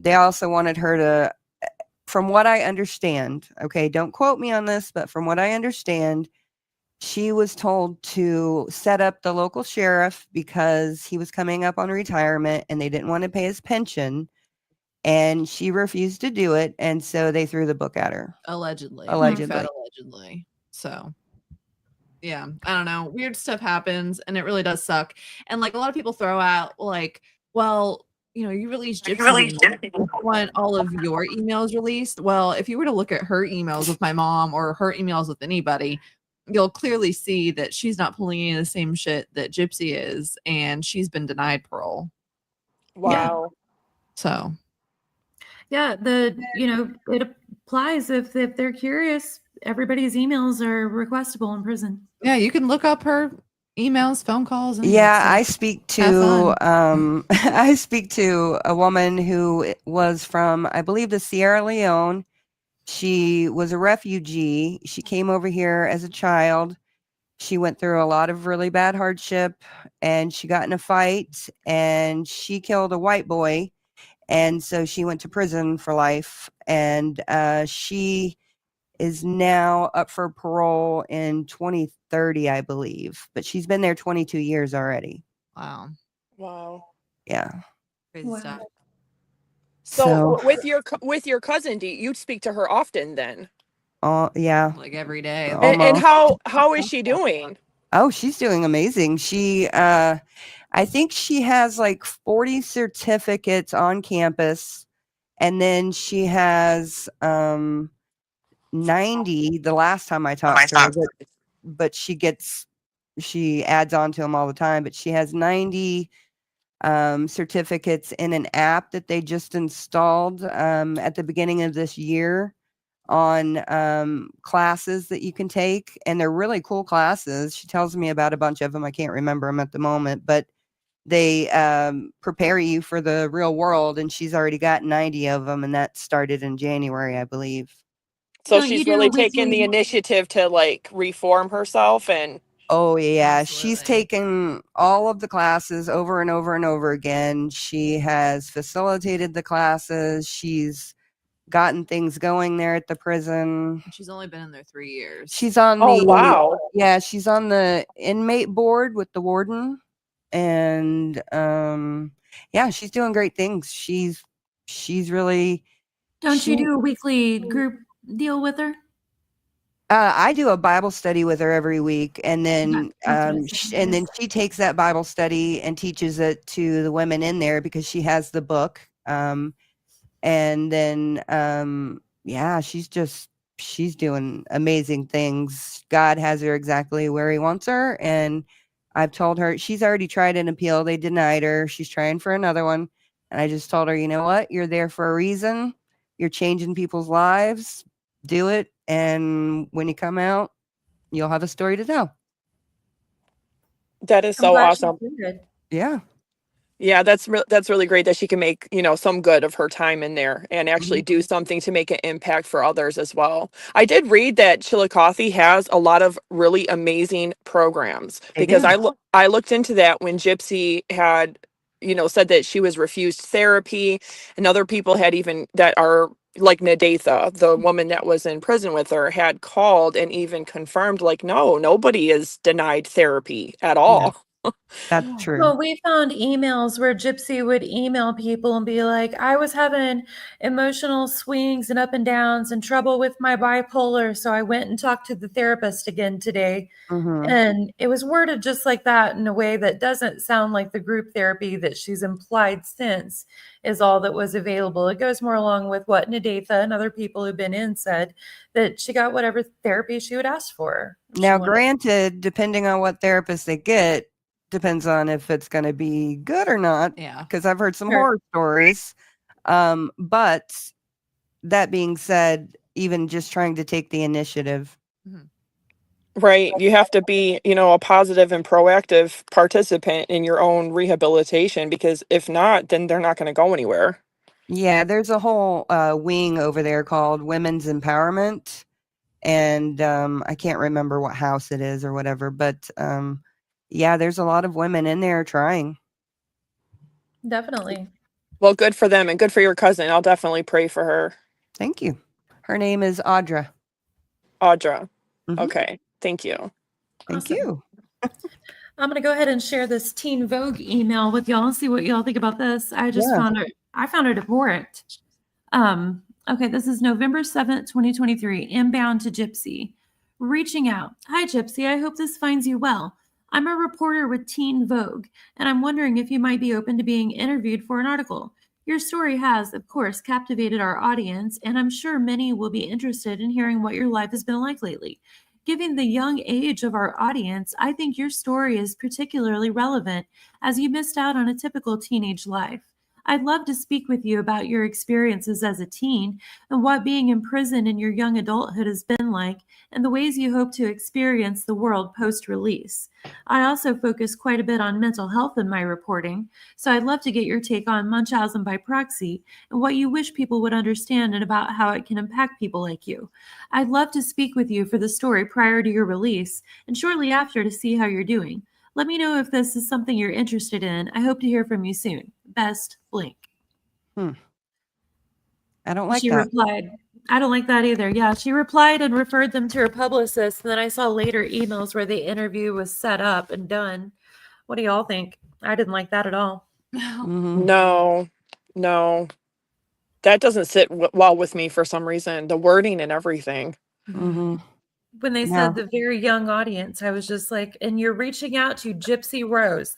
they also wanted her to, from what I understand, okay, don't quote me on this, but from what I understand, she was told to set up the local sheriff because he was coming up on retirement and they didn't want to pay his pension. And she refused to do it. And so they threw the book at her. Allegedly. Allegedly. Allegedly. So, yeah, I don't know. Weird stuff happens and it really does suck. And like a lot of people throw out, like, well, you know, you released Gypsy. You want all of your emails released. Well, if you were to look at her emails with my mom or her emails with anybody, you'll clearly see that she's not pulling any of the same shit that Gypsy is, and she's been denied parole. Wow. So Yeah, it applies if they're curious. Everybody's emails are requestable in prison. yeah, you can look up her emails, phone calls. And Yeah, I speak to fun. I speak to a woman who was from, I believe, the Sierra Leone. She was a refugee. She came over here as a child. She went through a lot of really bad hardship, and she got in a fight and she killed a white boy. And so she went to prison for life, and she is now up for parole in 2030, I believe. But she's been there 22 years already. Wow. Yeah. Crazy stuff. So with your cousin, do you speak to her often then? Yeah. Like every day. And how is she doing? Oh, she's doing amazing. She I think she has like 40 certificates on campus, and then she has 90 the last time I talked to her, but she adds on to them all the time, but she has 90 certificates in an app that they just installed at the beginning of this year on classes that you can take, and they're really cool classes. She tells me about a bunch of them. I can't remember them at the moment, but they prepare you for the real world, and she's already got 90 of them, and that started in January, I believe. So she's really taken the initiative to like reform herself. And oh yeah, Absolutely. she's taken all of the classes over and over and over again. She has facilitated the classes. She's gotten things going there at the prison. She's only been in there 3 years. She's on wow. Yeah, she's on the inmate board with the warden. and yeah, she's doing great things. She's really. Don't you do a weekly group deal with her? I do a Bible study with her every week, and then and then she takes that Bible study and teaches it to the women in there because she has the book. And then yeah, she's doing amazing things. God has her exactly where he wants her, and I've told her she's already tried an appeal. They denied her. She's trying for another one, and I just told her, you know what? You're there for a reason. You're changing people's lives. Do it, and when you come out, you'll have a story to tell. That is so awesome. Yeah. Yeah, that's really great that she can make, some good of her time in there and actually do something to make an impact for others as well. I did read that Chillicothe has a lot of really amazing programs because I looked into that when Gypsy had, said that she was refused therapy, and other people had even that are like Nadatha, the woman that was in prison with her, had called and even confirmed, like, no, nobody is denied therapy at all. That's true. Well, we found emails where Gypsy would email people and be like, I was having emotional swings and up and downs and trouble with my bipolar, so I went and talked to the therapist again today. And it was worded just like that in a way that doesn't sound like the group therapy that she's implied since is all that was available. It goes more along with what Nadatha and other people who've been in said, that she got whatever therapy she would ask for. Now, granted, depending on what therapist they get, depends on if it's going to be good or not. Yeah. Because I've heard some horror stories. But that being said, even just trying to take the initiative. Right. You have to be, a positive and proactive participant in your own rehabilitation, because if not, then they're not going to go anywhere. Yeah, there's a whole wing over there called Women's Empowerment. And I can't remember what house it is or whatever, but yeah, there's a lot of women in there trying. Definitely. Well, good for them and good for your cousin. I'll definitely pray for her. Thank you. Her name is Audra. Audra. Okay. Thank you. Thank you. I'm going to go ahead and share this Teen Vogue email with y'all and see what y'all think about this. I found it abhorrent. Okay, this is November 7th, 2023, inbound to Gypsy. Reaching out. Hi, Gypsy. I hope this finds you well. I'm a reporter with Teen Vogue, and I'm wondering if you might be open to being interviewed for an article. Your story has, of course, captivated our audience, and I'm sure many will be interested in hearing what your life has been like lately. Given the young age of our audience, I think your story is particularly relevant as you missed out on a typical teenage life. I'd love to speak with you about your experiences as a teen and what being in prison in your young adulthood has been like and the ways you hope to experience the world post-release. I also focus quite a bit on mental health in my reporting, so I'd love to get your take on Munchausen by proxy and what you wish people would understand and about how it can impact people like you. I'd love to speak with you for the story prior to your release and shortly after to see how you're doing. Let me know if this is something you're interested in. I hope to hear from you soon. Best, Blink. I don't like She that. replied, I don't like that either. Yeah, she replied and referred them to her publicist. And then I saw later emails where the interview was set up and done. What do y'all think? I didn't like that at all. No. That doesn't sit well with me for some reason. The wording and everything. When they said the very young audience, I was just like, and you're reaching out to Gypsy Rose.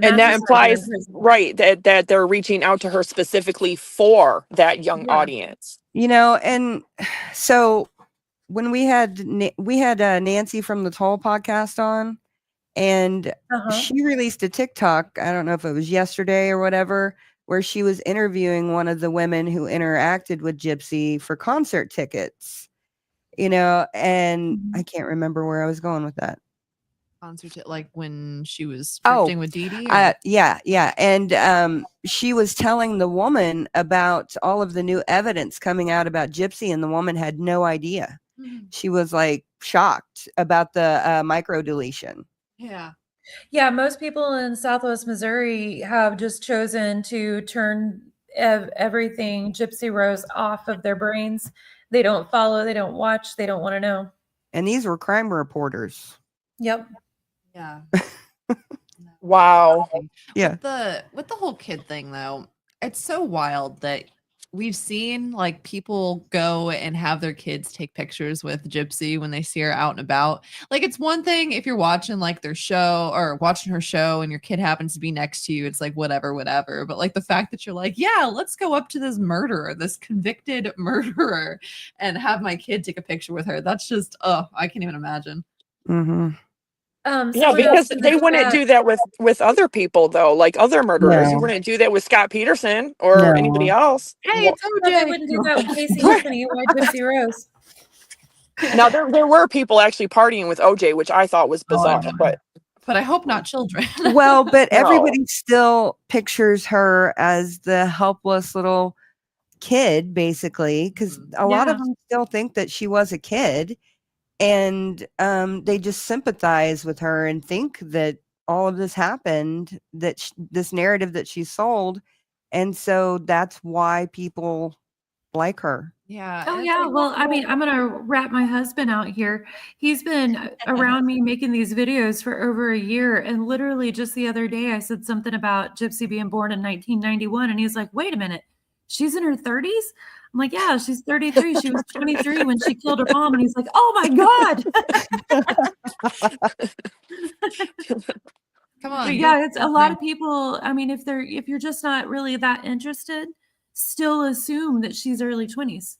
And that implies, right, that they're reaching out to her specifically for that young audience. And so when we had Nancy from the Toll podcast on, and she released a TikTok, I don't know if it was yesterday or whatever, where she was interviewing one of the women who interacted with Gypsy for concert tickets. And I can't remember where I was going with that. Concert, like when she was flirting with Dee Dee? Yeah. And she was telling the woman about all of the new evidence coming out about Gypsy, and the woman had no idea. She was like shocked about the microdeletion. Yeah, most people in Southwest Missouri have just chosen to turn everything Gypsy Rose off of their brains. They don't follow, they don't watch, they don't want to know. And these were crime reporters. Yep. Yeah. Wow. Yeah. With the whole kid thing though, it's so wild that we've seen like people go and have their kids take pictures with Gypsy when they see her out and about. Like it's one thing if you're watching like their show or watching her show and your kid happens to be next to you, it's like whatever. But like the fact that you're like, yeah, let's go up to this murderer, this convicted murderer, and have my kid take a picture with her. That's just I can't even imagine. Mm-hmm. Yeah, Someone else because in they the wouldn't chat. do that with other people though, like other murderers. You No. wouldn't do that with Scott Peterson or anybody No. else. Hey, Well, it's No, they OJ. wouldn't do that with Casey Anthony. Why Gypsy Rose? now there were people actually partying with OJ, which I thought was bizarre, but But I hope not children. Well, but No. everybody still pictures her as the helpless little kid, basically, because a lot of Yeah. them still think that she was a kid, and they just sympathize with her and think that all of this happened, that this narrative that she sold, and so that's why people like her. Yeah. Oh and it's yeah. like, Well, I mean, I'm gonna wrap my husband out here. He's been around me making these videos for over a year, and literally just the other day, I said something about Gypsy being born in 1991, and he's like, "Wait a minute, she's in her 30s?" I'm like, "Yeah, she's 33. She was 23 when she killed her mom," and he's like, "Oh my god!" come on. But yeah, it's a lot of people. I mean, if you're just not really that interested, still assume that she's early 20s.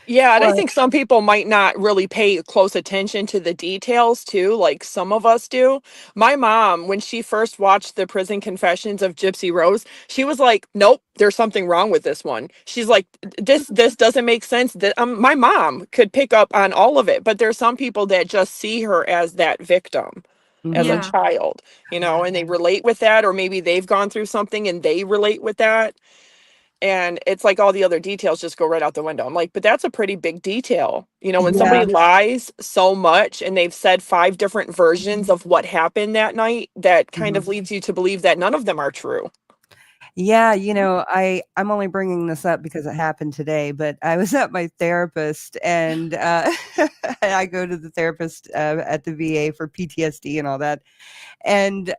yeah, and I Well, think some people might not really pay close attention to the details too, like some of us do. My mom, when she first watched the prison confessions of Gypsy Rose, she was like, "Nope, there's something wrong with this one." She's like, "This doesn't make sense." That my mom could pick up on all of it, but there's some people that just see her as that victim as a Yeah. child, and they relate with that, or maybe they've gone through something and they relate with that. And it's like all the other details just go right out the window. I'm like, but that's a pretty big detail. When yeah. somebody lies so much and they've said 5 different versions of what happened that night, that kind of leads you to believe that none of them are true. Yeah, I'm only bringing this up because it happened today, but I was at my therapist, and I go to the therapist at the VA for PTSD and all that, and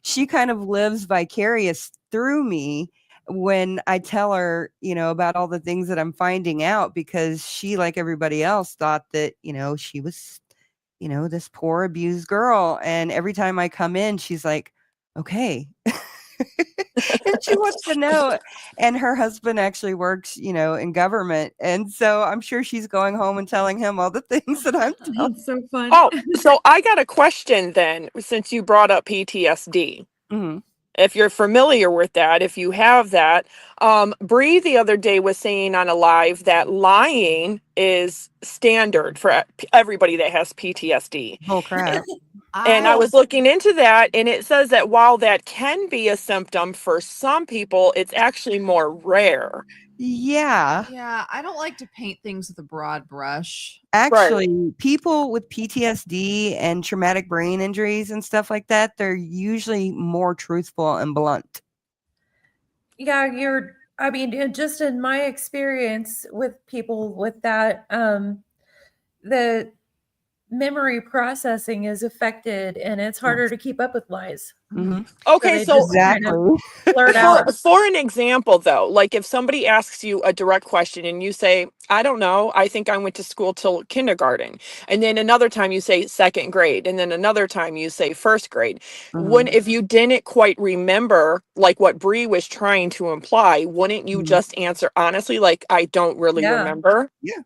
she kind of lives vicarious through me when I tell her, about all the things that I'm finding out, because she, like everybody else, thought that, she was, this poor abused girl, and every time I come in, she's like, okay. And she wants to know. And her husband actually works, in government. And so I'm sure she's going home and telling him all the things that I'm telling. That's so fun. Oh, so I got a question then, since you brought up PTSD. Mhm. If you're familiar with that, if you have that, Bree the other day was saying on a live that lying is standard for everybody that has PTSD. Bull crap. And I was looking into that, and it says that while that can be a symptom for some people, it's actually more rare. Yeah. Yeah, I don't like to paint things with a broad brush. Actually, people with PTSD and traumatic brain injuries and stuff like that, they're usually more truthful and blunt. Yeah, I mean, just in my experience with people with that, the memory processing is affected and it's harder to keep up with lies. Mhm. Okay, they so just kind of Exactly. blurt out. for an example, though, like if somebody asks you a direct question and you say, "I don't know, I think I went to school till kindergarten," and then another time you say second grade, and then another time you say first grade, when if you didn't quite remember, like what Bree was trying to imply, wouldn't you Mhm. just answer honestly, like, "I don't really Yeah. remember"? Yeah.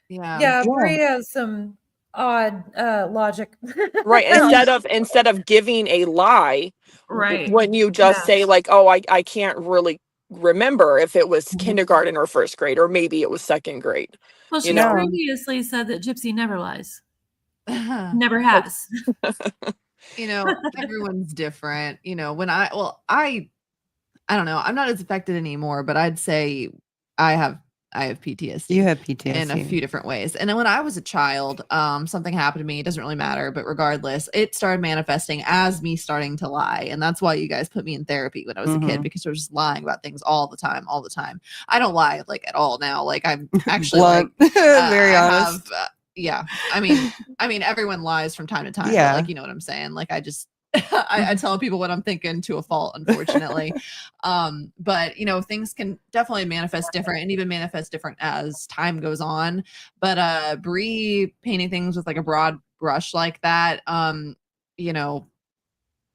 Yeah, Brie has some odd logic. Right. Instead of giving a lie, Right. when you just say like, "Oh, I can't really remember if it was Mhm. kindergarten or first grade, or maybe it was second grade." Well, You she know? previously said that Gypsy never lies. Never has. Everyone's different. I don't know. I'm not as affected anymore, but I'd say I have PTSD. You have in a PTSD. few different ways. And then when I was a child, something happened to me. It doesn't really matter, but regardless, it started manifesting as me starting to lie. And that's why you guys put me in therapy when I was a kid, because I was just lying about things all the time. I don't lie like at all now. Like I'm actually Blunt. like Very I honest. have, yeah. I mean, everyone lies from time to time. Yeah. But like, you know what I'm saying? Like I just I tell people what I'm thinking to a fault, unfortunately. But things can definitely manifest different and even manifest different as time goes on. But Bree painting things with like a broad brush like that,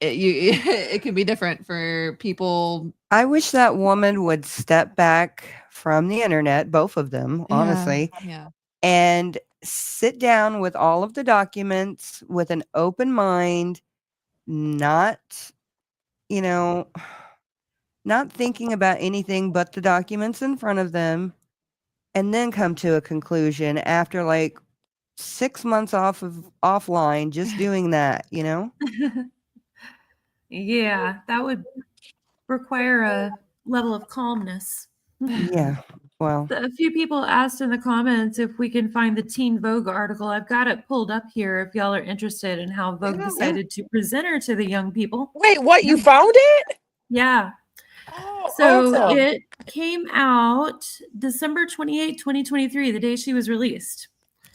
it can be different for people. I wish that woman would step back from the internet, both of them, honestly, Yeah. and sit down with all of the documents with an open mind, not, not thinking about anything but the documents in front of them, and then come to a conclusion after like 6 months offline, just doing that, Yeah, that would require a level of calmness. Yeah. Well, A few people asked in the comments if we can find the Teen Vogue article. I've got it pulled up here if y'all are interested in how Vogue decided to present her to the young people. Wait, what? You found it? Yeah. Oh, So awesome. it came out December 28, 2023, the day she was released.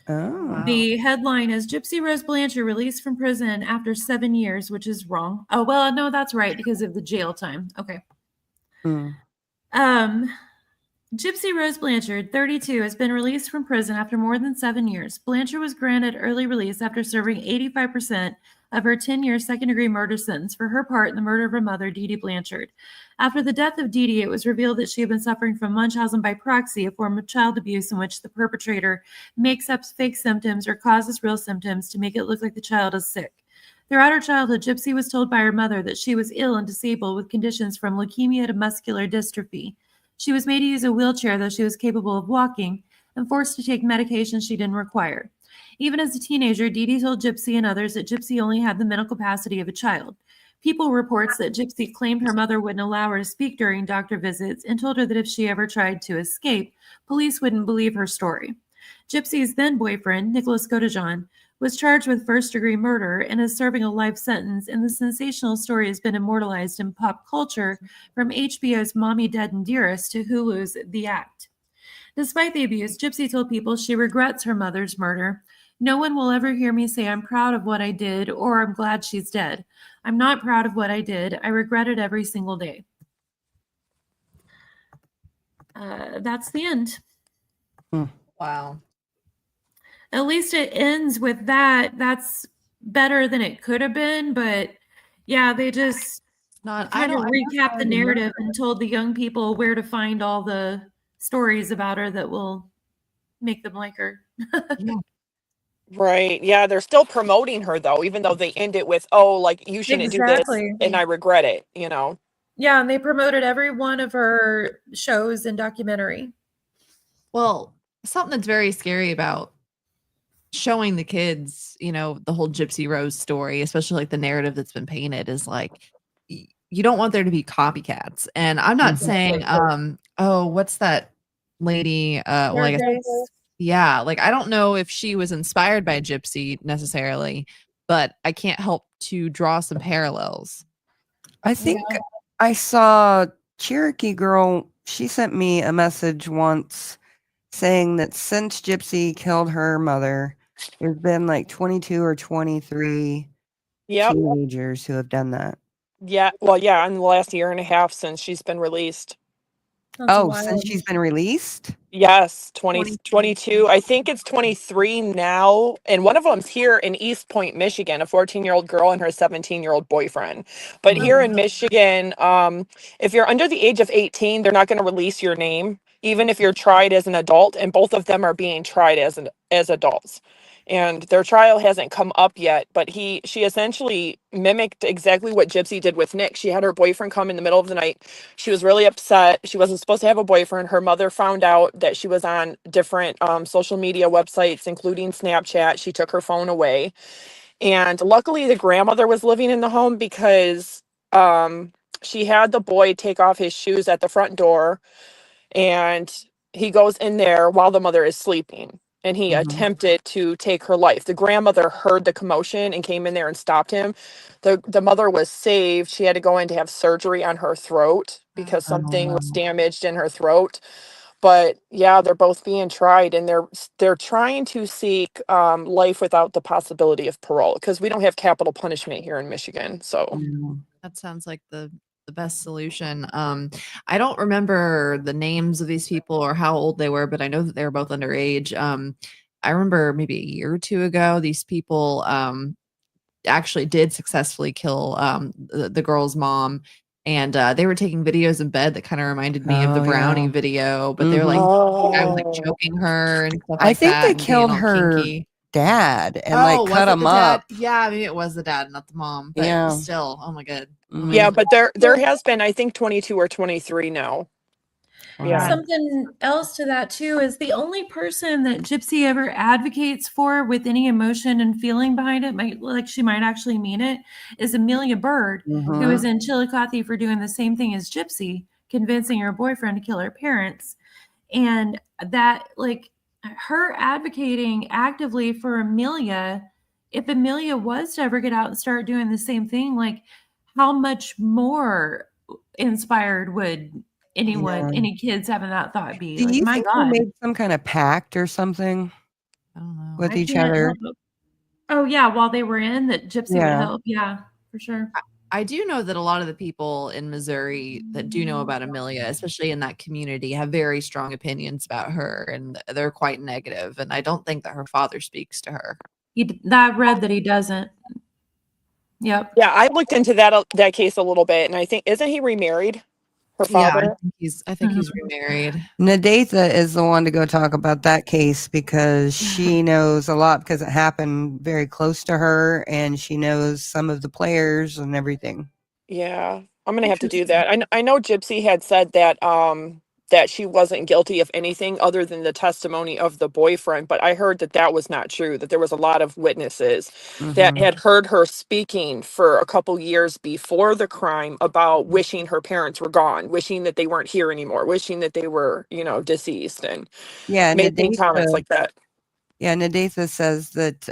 oh. The headline is Gypsy Rose Blanchard released from prison after 7 years, which is wrong. Oh, well, no, that's right because of the jail time. Okay. Mm. Gypsy Rose Blanchard, 32, has been released from prison after more than 7 years. Blanchard was granted early release after serving 85% of her 10-year second-degree murder sentence for her part in the murder of her mother, Dee Dee Blanchard. After the death of Dee Dee, it was revealed that she had been suffering from Munchausen by proxy, a form of child abuse in which the perpetrator makes up fake symptoms or causes real symptoms to make it look like the child is sick. Throughout her childhood, Gypsy was told by her mother that she was ill and disabled with conditions from leukemia to muscular dystrophy. She was made to use a wheelchair, though she was capable of walking, and forced to take medications she didn't require. Even as a teenager, Dee Dee told Gypsy and others that Gypsy only had the mental capacity of a child. People reports that Gypsy claimed her mother wouldn't allow her to speak during doctor visits and told her that if she ever tried to escape, police wouldn't believe her story. Gypsy's then boyfriend, Nicholas Godejohn, was charged with first-degree murder and is serving a life sentence, and the sensational story has been immortalized in pop culture from HBO's Mommy, Dead and Dearest to Hulu's The Act. Despite the abuse, Gypsy told people she regrets her mother's murder. No one will ever hear me say I'm proud of what I did or I'm glad she's dead. I'm not proud of what I did. I regret it every single day. That's the end. Wow. At least it ends with that. That's better than it could have been, but yeah, they just kind of recapped the narrative and told the young people where to find all the stories about her that will make them like her. Right. Yeah, they're still promoting her though, even though they end it with, "Oh, like you shouldn't do this and I regret it," Yeah, and they promoted every one of her shows and documentary. Well, something that's very scary about showing the kids, the whole Gypsy Rose story, especially like the narrative that's been painted, is like you don't want there to be copycats. And I'm not saying, what's that lady? Well, I guess, yeah, like I don't know if she was inspired by Gypsy necessarily, but I can't help to draw some parallels. I think I saw Cherokee Girl. She sent me a message once saying that since Gypsy killed her mother, there's been like 22 or 23 teenagers who have done that. Yeah. Well, yeah, in the last year and a half since she's been released. Since she's been released? Yes, 22. I think it's 23 now. And one of them's here in East Point, Michigan, a 14-year-old girl and her 17-year-old boyfriend. But here in Michigan, if you're under the age of 18, they're not going to release your name, even if you're tried as an adult. And both of them are being tried as adults. And their trial hasn't come up yet, but she essentially mimicked exactly what Gypsy did with Nick. She had her boyfriend come in the middle of the night. She was really upset. She wasn't supposed to have a boyfriend. Her mother found out that she was on different social media websites, including Snapchat. She took her phone away. And luckily the grandmother was living in the home because she had the boy take off his shoes at the front door, and he goes in there while the mother is sleeping. And he attempted to take her life. The grandmother heard the commotion and came in there and stopped him. The mother was saved. She had to go in to have surgery on her throat because something was damaged in her throat. But yeah, they're both being tried, and they're trying to seek life without the possibility of parole, because we don't have capital punishment here in Michigan. So That sounds like the best solution. I don't remember the names of these people or how old they were, but I know that they were both underage. I remember maybe a year or two ago, these people actually did successfully kill the girl's mom. And they were taking videos in bed that kind of reminded me of the Brownie video, but they were like, the guy was like oh, choking her and stuff I like think that they and getting killed all her kinky. dad and Oh, like was cut it him the dad? up. Yeah, maybe it was the dad, not the mom. But Yeah. still, oh my god. Oh my yeah, Mhm. but there has been, I think, 22 or 23 now. Yeah. Something else to that too is the only person that Gypsy ever advocates for with any emotion and feeling behind it, like she might actually mean it, is Amelia Bird, who is in Chillicothe for doing the same thing as Gypsy, convincing her boyfriend to kill her parents. And that, like, her advocating actively for Amelia, if Amelia was to ever get out and start doing the same thing, like, how much more inspired would any kids having that thought be? Do Like, you my think they God. made some kind of pact or something I don't know. with I each can't other? help. Oh, yeah, while they were in, that Gypsy would Yeah. help. Yeah, for sure. I do know that a lot of the people in Missouri that do know about Amelia, especially in that community, have very strong opinions about her, and they're quite negative. And I don't think that her father speaks to her. I read that he doesn't. Yep. Yeah, I looked into that case a little bit, and I think, isn't he remarried? Her Yeah, father? I think he's remarried. Nadatha is the one to go talk about that case because she knows a lot because it happened very close to her and she knows some of the players and everything. Yeah, I'm gonna have to do that. I know Gypsy had said that that she wasn't guilty of anything other than the testimony of the boyfriend, but I heard that that was not true, that there was a lot of witnesses that had heard her speaking for a couple years before the crime about wishing her parents were gone, wishing that they weren't here anymore, wishing that they were, deceased, and Yeah, making comments like that. Yeah, Nadatha says that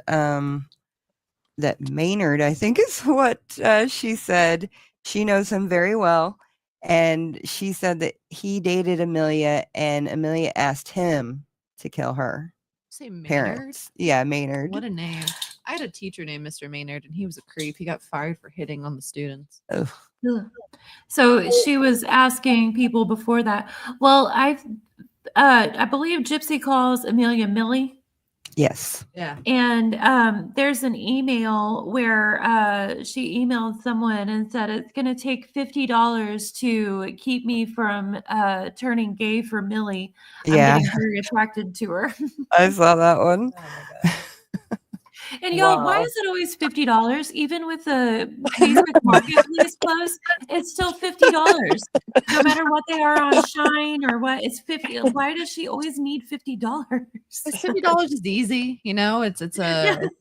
that Maynard, I think is what she said. She knows him very well. And she said that he dated Amelia and Amelia asked him to kill her Say Maynard? parents. Yeah, Maynard. What a name. I had a teacher named Mr. Maynard, and he was a creep. He got fired for hitting on the students. Ugh. So she was asking people before that. Well, I believe Gypsy calls Amelia Millie. Yes. Yeah. And there's an email where she emailed someone and said it's going to take $50 to keep me from turning gay for Millie. Yeah. I'm getting very attracted to her. I saw that one. Oh my god. And y'all, why is it always $50? Even with the basic marketplace clothes, it's still $50. No matter what they are on Shine or what, it's 50. Why does she always need $50? $50 is easy, it's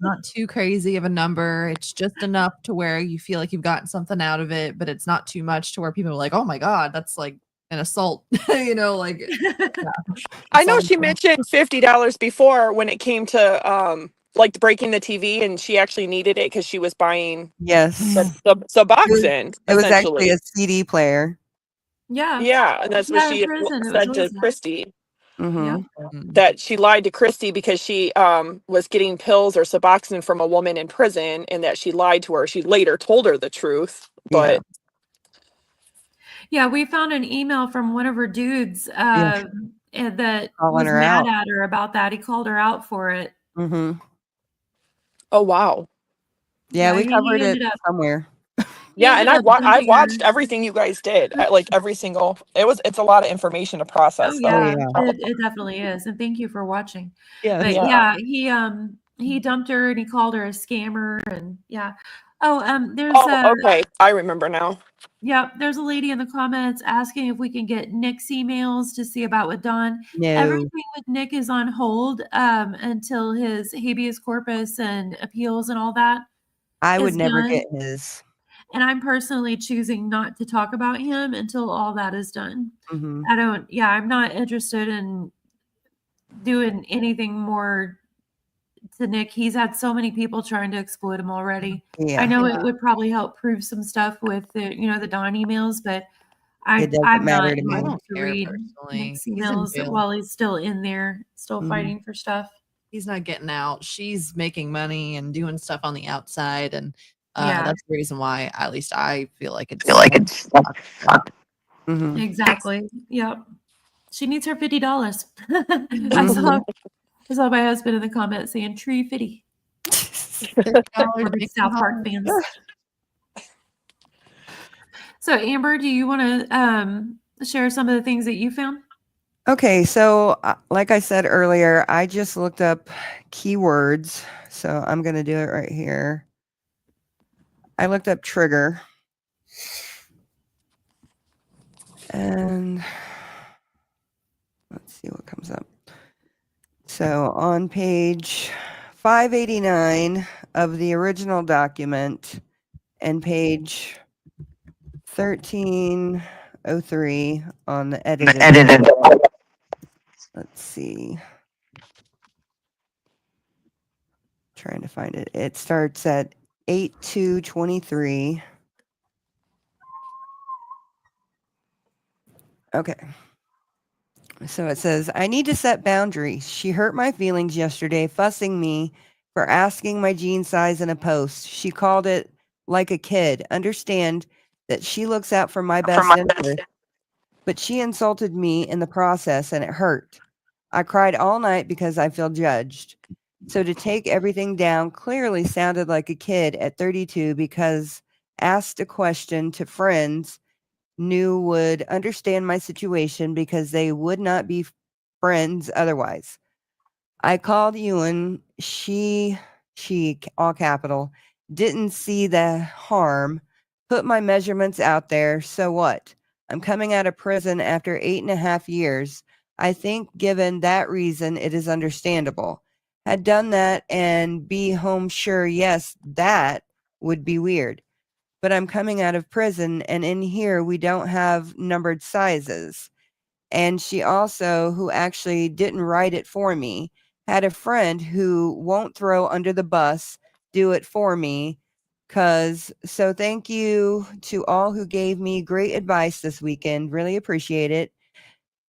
not too crazy of a number. It's just enough to where you feel like you've gotten something out of it, but it's not too much to where people are like, oh my god, that's like an assault. Like I know she mentioned $50 before when it came to like breaking the TV, and she actually needed it because she was buying Yes. Suboxone. It was actually essentially a CD player. Yeah. Yeah, and that's what Yeah, she in prison, it said was to always that. Christy, Yep. that she lied to Christy because she was getting pills or Suboxone from a woman in prison, and that she lied to her. She later told her the truth, but Yeah, we found an email from one of her dudes that Calling was her mad out. at her about that. He called her out for it. oh wow. Yeah, we he covered it ended up somewhere. Yeah, and ended up I dumping her. watched everything you guys did. Like every single, it's a lot of information to process. Oh though. yeah, it definitely is. And thank you for watching. Yeah. But Yeah. he dumped her and he called her a scammer and yeah. There's okay, I remember now. yeah, there's a lady in the comments asking if we can get Nick's emails to see about with Don. No. Everything with Nick is on hold until his habeas corpus and appeals and all that. I would is never done. get his. And I'm personally choosing not to talk about him until all that is done. I'm not interested in doing anything more to Nick. He's had so many people trying to exploit him already. Yeah. I know it would probably help prove some stuff with the Don emails, but It doesn't I'm matter not to I me. able don't to care read personally. Nick's He's in emails jail. while he's still in there, still Mhm. fighting for stuff. He's not getting out. She's making money and doing stuff on the outside, and Yeah, that's the reason why, at least I feel like feel it's like it's Mhm. exactly. Yep. She needs her $50. I Mhm. saw my husband in the comments saying tree 50 for big South Park fans. So Amber, do you want to share some of the things that you found? Okay, so like I said earlier, I just looked up keywords. So I'm going to do it right here. I looked up trigger. And let's see what comes up. So on page 589 of the original document and page 1303 on the edited. Let's see. Trying to find it. It starts at 8223. Okay. So it says, I need to set boundaries. She hurt my feelings yesterday, fussing me for asking my jean size in a post. She called it like a kid. Understand that she looks out for my best interest, but she insulted me in the process and it hurt. I cried all night because I feel judged. So to take everything down clearly sounded like a kid at 32 because asked a question to friends knew would understand my situation because they would not be friends otherwise. I called Ewan. She, all capital, didn't see the harm, put my measurements out there. So what? I'm coming out of prison after 8.5 years. I think given that reason, it is understandable. Had done that and be home sure, yes, that would be weird. But I'm coming out of prison and in here we don't have numbered sizes. And she also, who actually didn't write it for me, had a friend who won't throw under the bus, do it for me. So thank you to all who gave me great advice this weekend. Really appreciate it.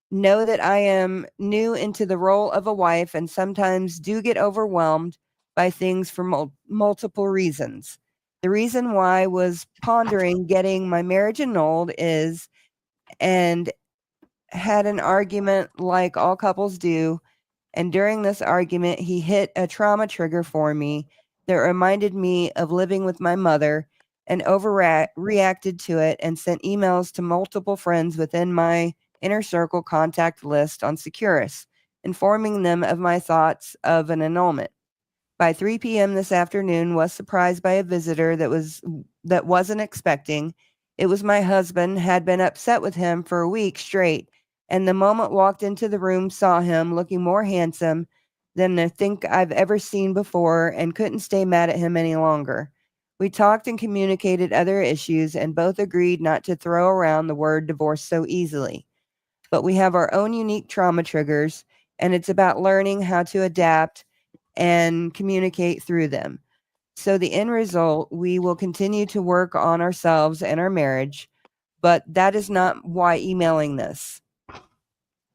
Know that I am new into the role of a wife and sometimes do get overwhelmed by things for multiple reasons. The reason why I was pondering getting my marriage annulled is, and had an argument like all couples do, and during this argument, he hit a trauma trigger for me that reminded me of living with my mother and overreacted to it and sent emails to multiple friends within my inner circle contact list on Securus, informing them of my thoughts of an annulment. By 3 p.m. this afternoon, was surprised by a visitor that wasn't expecting. It was my husband, had been upset with him for a week straight, and the moment walked into the room, saw him looking more handsome than I think I've ever seen before, and couldn't stay mad at him any longer. We talked and communicated other issues, and both agreed not to throw around the word divorce so easily. But we have our own unique trauma triggers, and it's about learning how to adapt and communicate through them. So the end result, we will continue to work on ourselves and our marriage, but that is not why emailing this.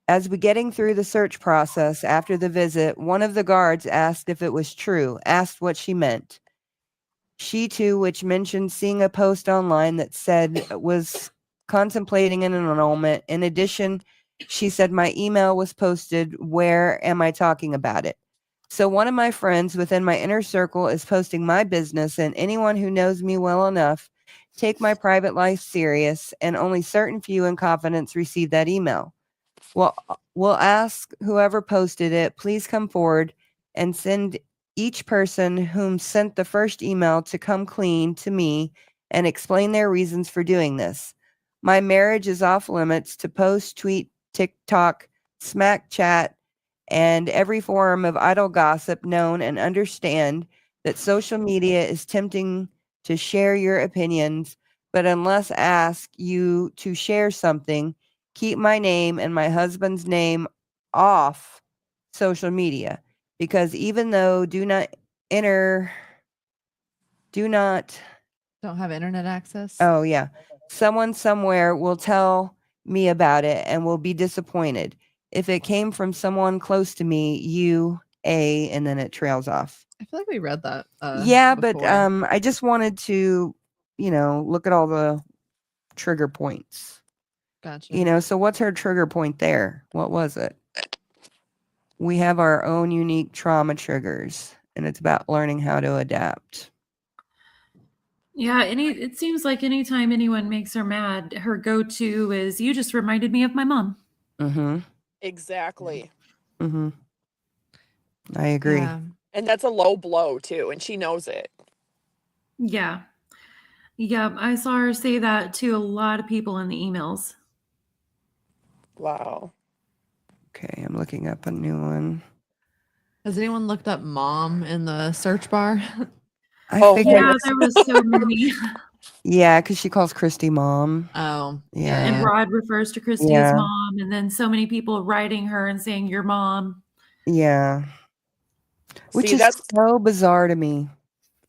As we getting through the search process after the visit, one of the guards asked if it was true, asked what she meant. She too, which mentioned seeing a post online that said was contemplating an annulment. In addition, she said my email was posted. Where am I talking about it? So one of my friends within my inner circle is posting my business, and anyone who knows me well enough take my private life serious, and only certain few in confidence receive that email. Well, we'll ask whoever posted it, please come forward and send each person whom sent the first email to come clean to me and explain their reasons for doing this. My marriage is off limits to post, tweet, TikTok, smack chat, and every form of idle gossip known, and understand that social media is tempting to share your opinions, but unless asked you to share something, keep my name and my husband's name off social media, because even though do not Don't have internet access. oh yeah, Someone somewhere will tell me about it and will be disappointed. If it came from someone close to me, and then it trails off. I feel like we read that. Yeah, but before. I just wanted to, look at all the trigger points. Gotcha. So what's her trigger point there? What was it? We have our own unique trauma triggers, and it's about learning how to adapt. Yeah, it seems like anytime anyone makes her mad, her go-to is, "You just reminded me of my mom." Mm-hmm. Exactly. Mm-hmm. I agree. Yeah. And that's a low blow too, and she knows it. Yeah. Yeah, I saw her say that to a lot of people in the emails. Wow. Okay, I'm looking up a new one. Has anyone looked up mom in the search bar? I Oh, figured. Yeah, there was so many. Yeah, because she calls Christy mom. Oh, Yeah. And Rod refers to Christy as Yeah. mom, and then so many people writing her and saying, "Your mom." Yeah. Which See, is that's so bizarre to me.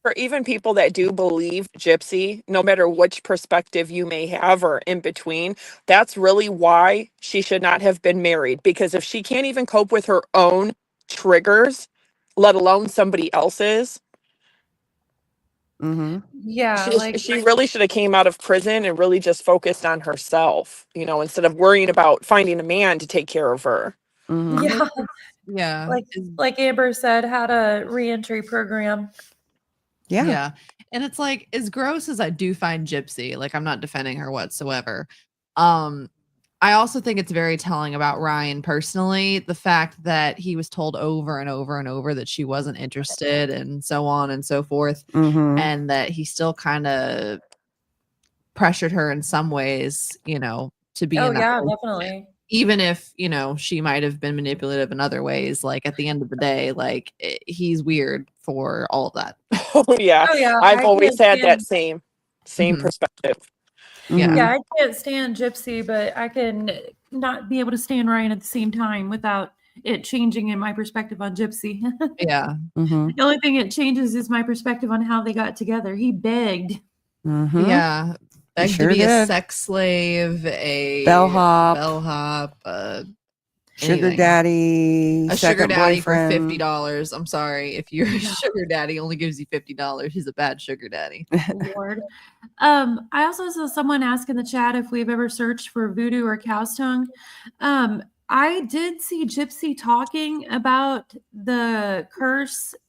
for even people that do believe Gypsy, no matter which perspective you may have or in between, that's really why she should not have been married. Because if she can't even cope with her own triggers, let alone somebody else's, Mm-hmm. Yeah, she really should have came out of prison and really just focused on herself, instead of worrying about finding a man to take care of her. Mm-hmm. yeah, yeah. like Amber said, had a reentry program. Yeah. Yeah. And it's like, as gross as I do find Gypsy, like I'm not defending her whatsoever. I also think it's very telling about Ryan personally, the fact that he was told over and over and over that she wasn't interested and so on and so forth, Mm-hmm. and that he still kind of pressured her in some ways, to be Oh in that yeah, relationship. definitely. Even if, she might have been manipulative in other ways, like at the end of the day, like he's weird for all of that. Oh yeah, Oh yeah, I've I always can't had that stand. same Mhm. perspective. Yeah. Mm-hmm. Yeah, I can't stand Gypsy, but I can not be able to stand Ryan at the same time without it changing in my perspective on Gypsy. Yeah. Mm-hmm. The only thing it changes is my perspective on how they got together. He begged. Mm-hmm. Yeah. Begged sure to be a did. sex slave, a Bellhop, sugar anything. daddy, A sugar second daddy for boyfriend. $50. I'm sorry. If your Yeah. sugar daddy only gives you $50, he's a bad sugar daddy. Lord. I also saw someone ask in the chat if we've ever searched for voodoo or cow's tongue. I did see Gypsy talking about the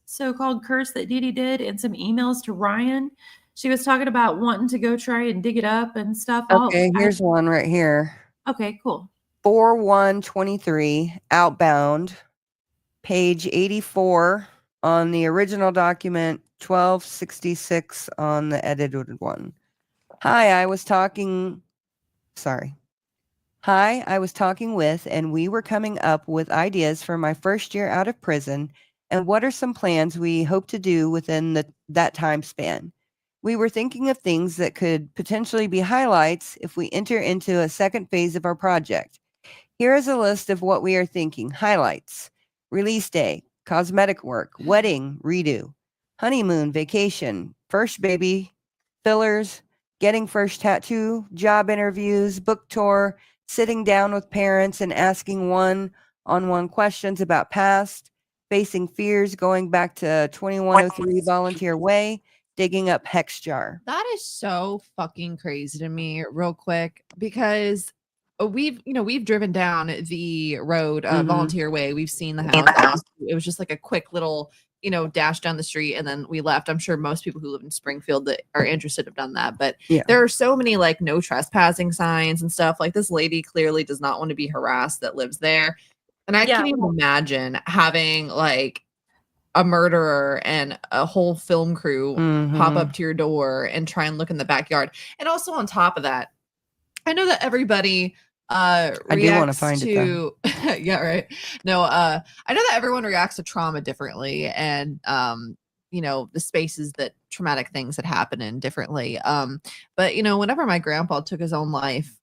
so-called curse that Dee Dee did in some emails to Ryan. She was talking about wanting to go try and dig it up and stuff. Okay, here's one right here. Okay, cool. 4123 outbound, page 84 on the original document, 1266 on the edited one. Hi, I was talking with, and we were coming up with ideas for my first year out of prison and what are some plans we hope to do within that time span. We were thinking of things that could potentially be highlights if we enter into a second phase of our project. Here is a list of what we are thinking. Highlights: release day, cosmetic work, wedding, redo, honeymoon, vacation, first baby, fillers, getting first tattoo, job interviews, book tour, sitting down with parents and asking one-on-one questions about past, facing fears, going back to 2103 Volunteer Way, digging up Hex Jar. That is so fucking crazy to me, real quick, because we've driven down the road, Volunteer Way. We've seen the house. It was just like a quick little, dash down the street, and then we left. I'm sure most people who live in Springfield that are interested have done that. But Yeah. there are so many like no trespassing signs and stuff. Like this lady clearly does not want to be harassed that lives there. And I can't even imagine having like a murderer and a whole film crew pop up to your door and try and look in the backyard. And also on top of that, I know that everybody I do want to find it though. yeah, right. No, I know that everyone reacts to trauma differently, and the spaces that traumatic things had happened in differently. But whenever my grandpa took his own life,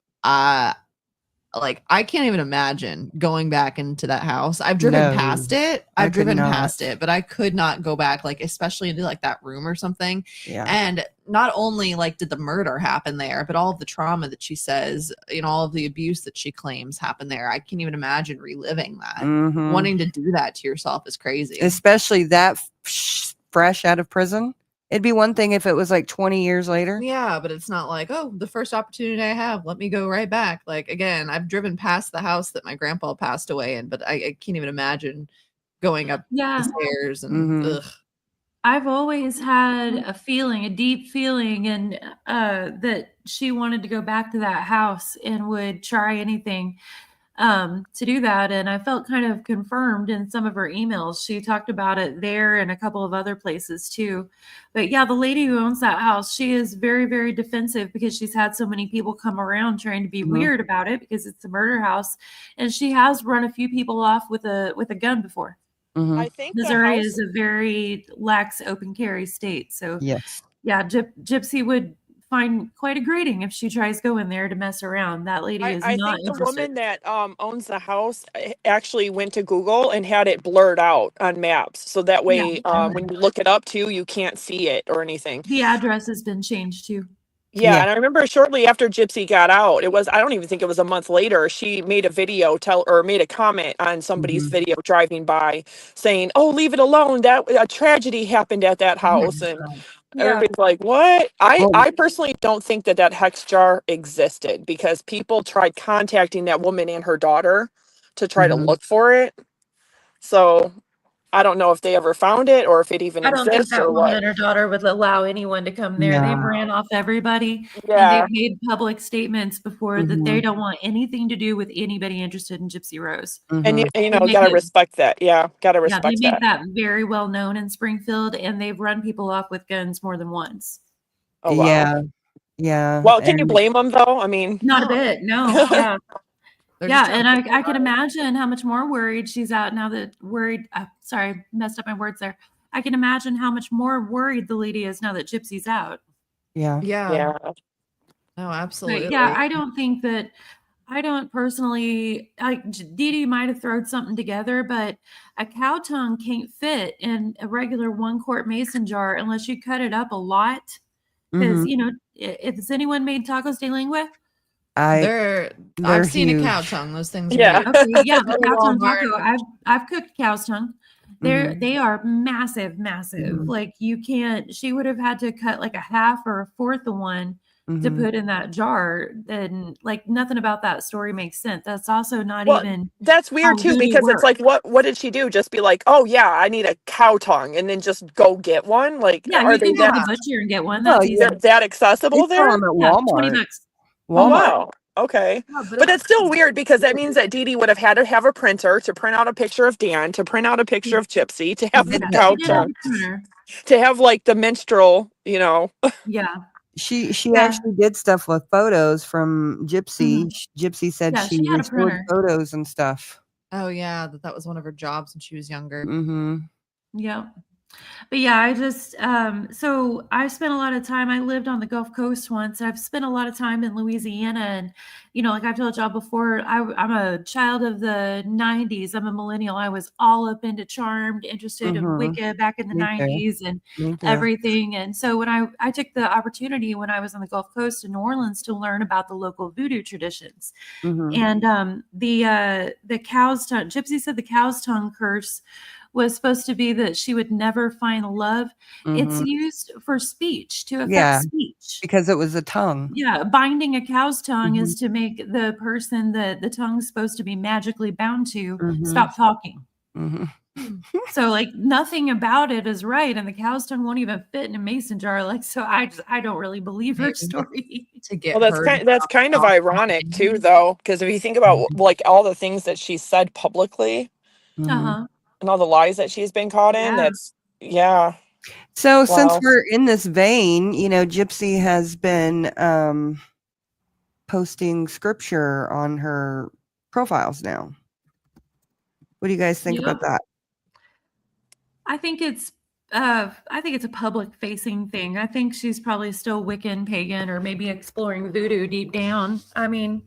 like I can't even imagine going back into that house. I've driven No, past it. I I've could driven not. past it, but I could not go back, like especially into like that room or something. Yeah. And not only like did the murder happen there, but all of the trauma that she says, all of the abuse that she claims happened there. I can't even imagine reliving that. Mhm. Wanting to do that to yourself is crazy. Especially that fresh out of prison. It'd be one thing if it was like 20 years later. Yeah, but it's not like, oh, the first opportunity I have, let me go right back. Like, again, I've driven past the house that my grandpa passed away in, but I can't even imagine going up the stairs and ugh. I've always had a feeling, a deep feeling, and that she wanted to go back to that house and would try anything to do that. And I felt kind of confirmed in some of her emails. She talked about it there and a couple of other places too. But yeah, the lady who owns that house, she is very, very defensive because she's had so many people come around trying to be weird about it because it's a murder house. And she has run a few people off with a gun before. I think Missouri is a very lax open carry state. So Yes. yeah, Gypsy would find quite a grating if she tries going there to mess around. That lady is I not think the interested. woman that owns the house actually went to Google and had it blurred out on maps, so that way when you look it up too, you can't see it or anything. The address has been changed too. Yeah, and I remember shortly after Gypsy got out, I don't even think it was a month later, she made a video made a comment on somebody's video driving by saying, "Oh, leave it alone. That a tragedy happened at that house." And everybody's like, "What?" I personally don't think that hex jar existed because people tried contacting that woman and her daughter to try to look for it. So I don't know if they ever found it or if it even I don't think exists that or woman what. and her daughter would allow anyone to come there. They've No. ran off everybody, and Yeah. they've made public statements before that they don't want anything to do with anybody interested in Gypsy Rose. And you They know, make gotta it- respect that. Yeah, gotta Yeah, they respect make that. that very well known in Springfield, and they've run people off with guns more than once. Oh wow. Yeah. Yeah. Well, can you blame them though? I mean, Not a bit. No. Yeah. They're Yeah, just trying and to I can imagine how much more worried she's out now that sorry, messed up my words there. I can imagine how much more worried the lady is now that Gypsy's out. Yeah. Yeah. No, But absolutely. yeah, I don't personally, Dee Dee might have thrown something together, but a cow tongue can't fit in a regular 1-quart mason jar unless you cut it up a lot. Because, has anyone made tacos de lengua? I've seen huge. a cow tongue. Those things Yeah. are Okay, yeah, the Go to cow tongue Walmart. taco. I've cooked cow's tongue. They are massive. Like she would have had to cut like a half or a fourth of one to put in that jar. And like nothing about that story makes sense. That's also not even that's weird too, because it's like, what did she do? Just be like, oh yeah, I need a cow tongue, and then just go get one? Like, yeah, are you they can go to that, the butcher and get one. Well, That's easy. they're that accessible They sell there? them at Yeah, Walmart. $20. Oh wow. Okay. Yeah, But it's still weird because that means that Dee Dee would have had to have a printer to print out a picture of Dan, to print out a picture of Gypsy, to have the Yeah, cow she did have tongue, a printer. to have like the minstrel, Yeah. She Yeah. actually did stuff with photos from Gypsy. Gypsy said Yeah, she she had a restored printer. photos and stuff. Oh yeah, that was one of her jobs when she was younger. Yeah. But yeah, I just so I spent a lot of time. I lived on the Gulf Coast once. I've spent a lot of time in Louisiana, and like I've told y'all before, I'm a child of the '90s. I'm a millennial. I was all up into Charmed, interested in Wicca back in the Me too. '90s and Me too. everything. And so when I took the opportunity when I was on the Gulf Coast in New Orleans to learn about the local voodoo traditions, and the cow's tongue. Gypsy said the cow's tongue curse was supposed to be that she would never find love. It's used for speech, to affect speech. Because it was a tongue. Yeah, binding a cow's tongue is to make the person that the tongue's supposed to be magically bound to stop talking. So like nothing about it is right, and the cow's tongue won't even fit in a mason jar. Like, so I don't really believe her story. To get Well, that's kind of ironic too, though, because if you think about like all the things that she said publicly and all the lies that she's been caught in, So since Wow. we're in this vein, Gypsy has been posting scripture on her profiles now. What do you guys think about that? I think it's a public facing thing. I think she's probably still Wiccan, pagan, or maybe exploring voodoo deep down. I mean,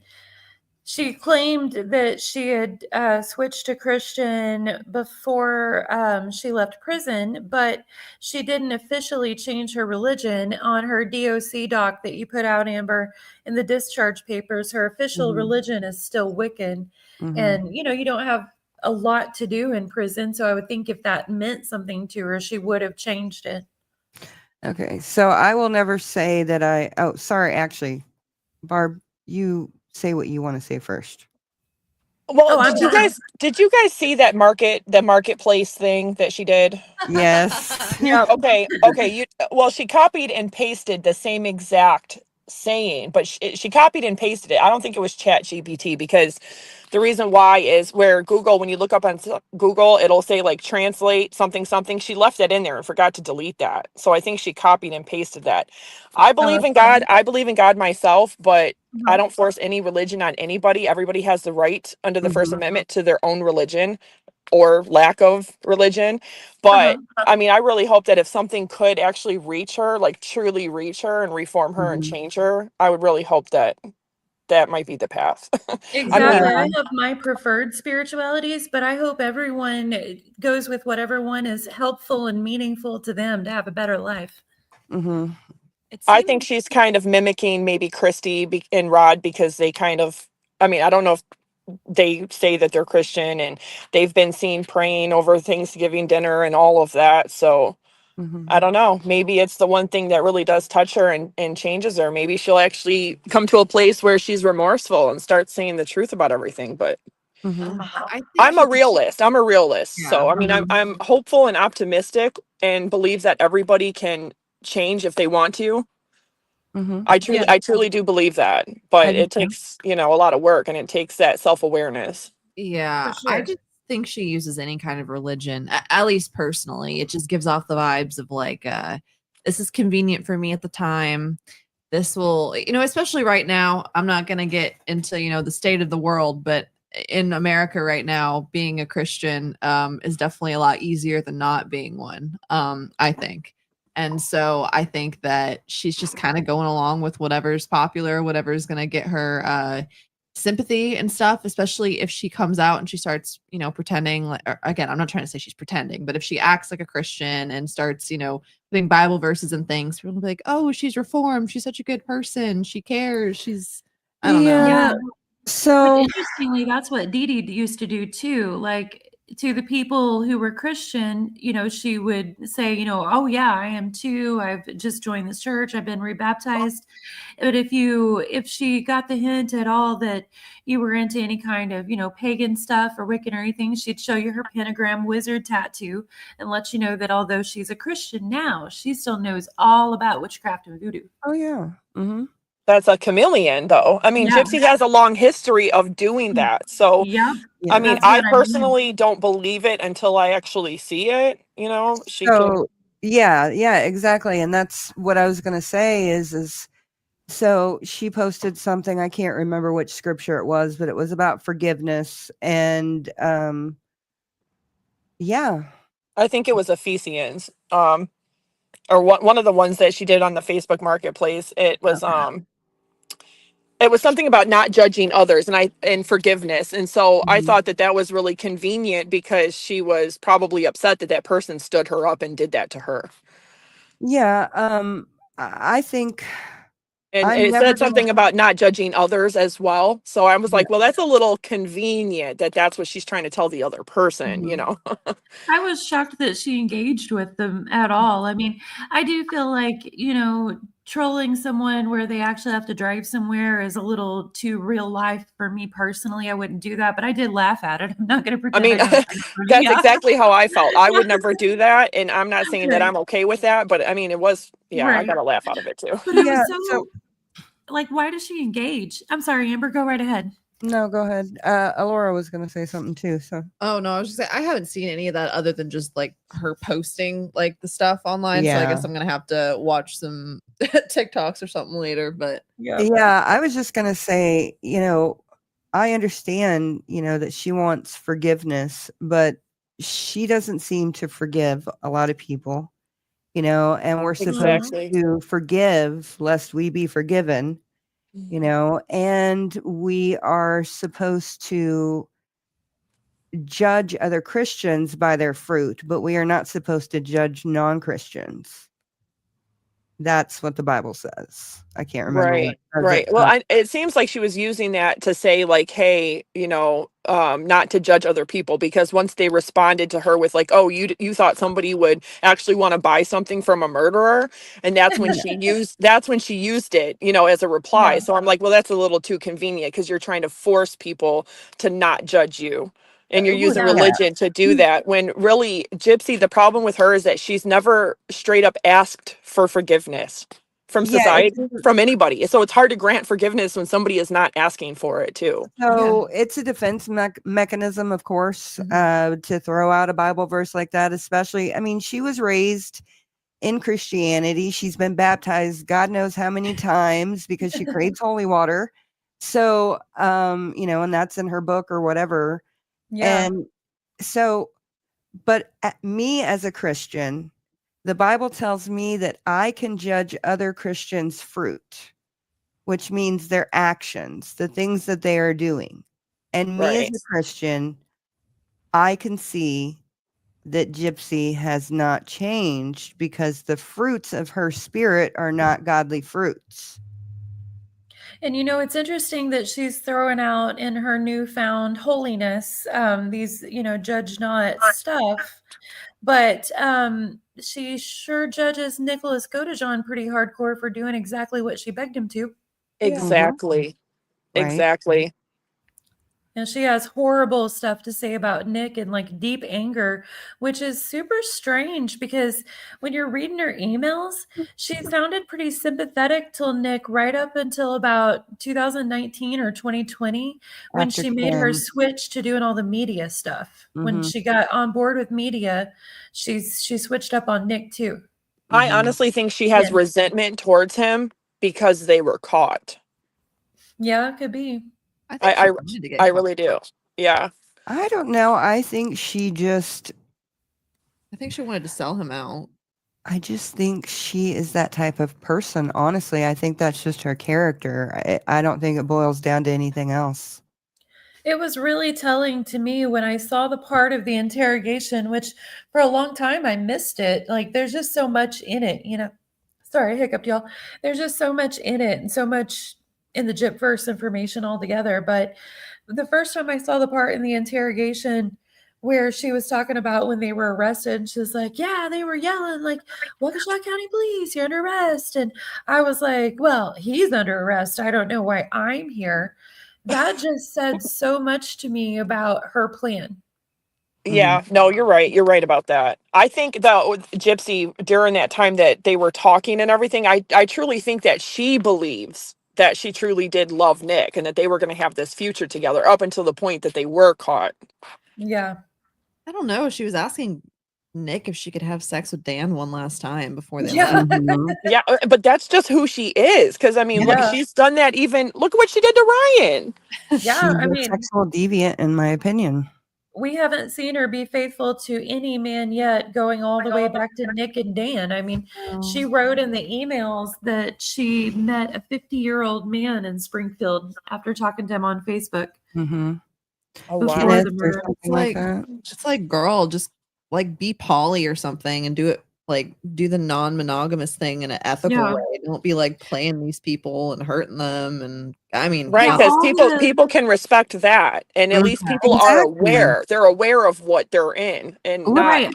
She claimed that she had switched to Christian before she left prison, but she didn't officially change her religion. On her DOC doc that you put out, Amber, in the discharge papers, her official religion is still Wiccan. And, you don't have a lot to do in prison. So I would think if that meant something to her, she would have changed it. Okay. So I will never say that sorry, actually, Barb, you say what you want to say first. Well, I'm did you guys see that marketplace thing that she did? Yes. Yeah. Okay. She copied and pasted the same exact saying, but she copied and pasted it. I don't think it was Chat GPT, because the reason why is where Google, when you look up on Google, it'll say like translate something something. She left that in there and forgot to delete that. So I think she copied and pasted that. I believe in God. I believe in God myself, but I don't force any religion on anybody. Everybody has the right under the First Amendment to their own religion or lack of religion. But I mean, I really hope that if something could actually reach her, like truly reach her and reform her and change her, I would really hope that that might be the path. Exactly. I have my preferred spiritualities, but I hope everyone goes with whatever one is helpful and meaningful to them to have a better life. I think she's kind of mimicking maybe Christy and Rod, because they kind of, I mean, I don't know if they say that they're Christian and they've been seen praying over Thanksgiving dinner and all of that. So I don't know. Maybe it's the one thing that really does touch her and changes her. Maybe she'll actually come to a place where she's remorseful and start saying the truth about everything. But I'm a realist. Yeah. So, I mean, I'm hopeful and optimistic and believe that everybody can change if they want to. I truly do believe that, but it takes, a lot of work, and it takes that self-awareness. Yeah, For sure. I just think she uses any kind of religion, at least personally. It just gives off the vibes of like, this is convenient for me at the time. This will, especially right now, I'm not going to get into, the state of the world, but in America right now, being a Christian is definitely a lot easier than not being one, I think. And so I think that she's just kind of going along with whatever's popular, whatever's going to get her sympathy and stuff, especially if she comes out and she starts, pretending like, again, I'm not trying to say she's pretending, but if she acts like a Christian and starts, putting Bible verses and things, people will be like, oh, she's reformed. She's such a good person. She cares. I don't know. Yeah. So Interestingly, that's what Dee Dee used to do too. Like, to the people who were Christian, she would say, oh yeah, I am too. I've just joined this church. I've been rebaptized. But if she got the hint at all that you were into any kind of, pagan stuff or Wiccan or anything, she'd show you her pentagram wizard tattoo and let you know that although she's a Christian now, she still knows all about witchcraft and voodoo. oh yeah. That's a chameleon, though. I mean, Yeah. Gypsy has a long history of doing that. So, Yeah. I mean, That's I what I mean. personally don't believe it until I actually see it. Yeah, exactly. And that's what I was going to say is so she posted something, I can't remember which scripture it was, but it was about forgiveness. And I think it was Ephesians, or one of the ones that she did on the Facebook Marketplace. It was it was something about not judging others and forgiveness. And so I thought that was really convenient, because she was probably upset that person stood her up and did that to her. Yeah. I think. And it said something about not judging others as well. So I was like, well, that's a little convenient that that's what she's trying to tell the other person, I was shocked that she engaged with them at all. I mean, I do feel like, trolling someone where they actually have to drive somewhere is a little too real life for me personally. I wouldn't do that, but I did laugh at it. I'm not going to pretend. I mean, that's exactly how I felt. I would never do that. And I'm not saying that I'm okay with that, but I mean, it was, I got a laugh out of it too. But it was so like, why does she engage? I'm sorry, Amber, go right ahead. No, go ahead. Alora was going to say something too. So. Oh no, I was just saying, I haven't seen any of that other than just like her posting like the stuff online. Yeah. So I guess I'm gonna have to watch some TikToks or something later. But yeah, I was just gonna say, I understand, that she wants forgiveness, but she doesn't seem to forgive a lot of people, and we're supposed to forgive lest we be forgiven. you know, and we are supposed to judge other Christians by their fruit, but we are not supposed to judge non-Christians. That's what the Bible says. I can't remember what Right, right. Well, it seems like she was using that to say, like, hey, not to judge other people, because once they responded to her with like, oh, you thought somebody would actually want to buy something from a murderer, and that's when she used it, as a reply. Yeah. So I'm like, well, that's a little too convenient, because you're trying to force people to not judge you. And you're using Yeah. religion to do that, when really, Gypsy, the problem with her is that she's never straight up asked for forgiveness from society, from anybody. So it's hard to grant forgiveness when somebody is not asking for it too. So it's a defense mechanism, of course, to throw out a Bible verse like that, especially, I mean, she was raised in Christianity. She's been baptized God knows how many times because she craves holy water. So, and that's in her book or whatever. Yeah. And so, but me as a Christian, the Bible tells me that I can judge other Christians' fruit, which means their actions, the things that they are doing. And me as a Christian, I can see that Gypsy has not changed because the fruits of her spirit are not godly fruits. And it's interesting that she's throwing out in her newfound holiness these, judge not stuff. But she sure judges Nicholas Godejohn pretty hardcore for doing exactly what she begged him to. Exactly. Right. Exactly. And she has horrible stuff to say about Nick and like deep anger, which is super strange because when you're reading her emails, she sounded pretty sympathetic till Nick right up until about 2019 or 2020 when After she made her Kim. switch to doing all the media stuff. When she got on board with media, she switched up on Nick too. I honestly think she has resentment towards him because they were caught. Yeah, it could be. I think she wanted to get I caught. really do. Yeah. I don't know. I think she just, I think she wanted to sell him out. I just think she is that type of person. Honestly, I think that's just her character. I don't think it boils down to anything else. It was really telling to me when I saw the part of the interrogation, which for a long time I missed it. Like, there's just so much in it, Sorry, I hiccuped, y'all. There's just so much in it and so much in the Gypverse information altogether. But the first time I saw the part in the interrogation where she was talking about when they were arrested, she was like, yeah, they were yelling, like, Waukesha County Police, you're under arrest. And I was like, well, he's under arrest. I don't know why I'm here. That just said so much to me about her plan. Yeah, no, you're right. You're right about that. I think that Gypsy, during that time that they were talking and everything, I truly think that she believes that she truly did love Nick and that they were going to have this future together up until the point that they were caught. Yeah. I don't know. She was asking Nick if she could have sex with Dan one last time before they left. Yeah, but that's just who she is. Because I mean, look, she's done that. Even look at what she did to Ryan. Yeah, She's I mean, a sexual deviant, in my opinion. we haven't seen her be faithful to any man yet, going all the way back to Nick and Dan. I mean, she wrote in the emails that she met a 50-year-old man in Springfield after talking to him on Facebook. Oh, Before wow. the murder. It's like, girl, just like be poly or something and do it, like do the non-monogamous thing in an ethical way. Don't be like playing these people and hurting them. And I mean, right, because people can respect that, and at least people are aware. They're aware of what they're in, and not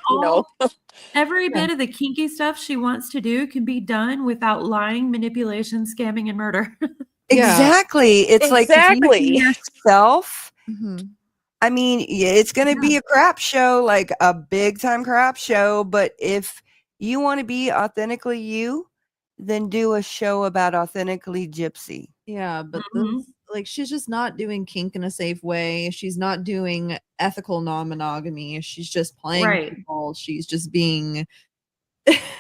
every bit of the kinky stuff she wants to do can be done without lying, manipulation, scamming, and murder. Exactly. It's like if you be yourself, I mean, it's going to be a crap show, like a big time crap show. But if you want to be authentically you, then do a show about authentically Gypsy. Yeah, but like she's just not doing kink in a safe way. She's not doing ethical non-monogamy. She's just playing people. She's just being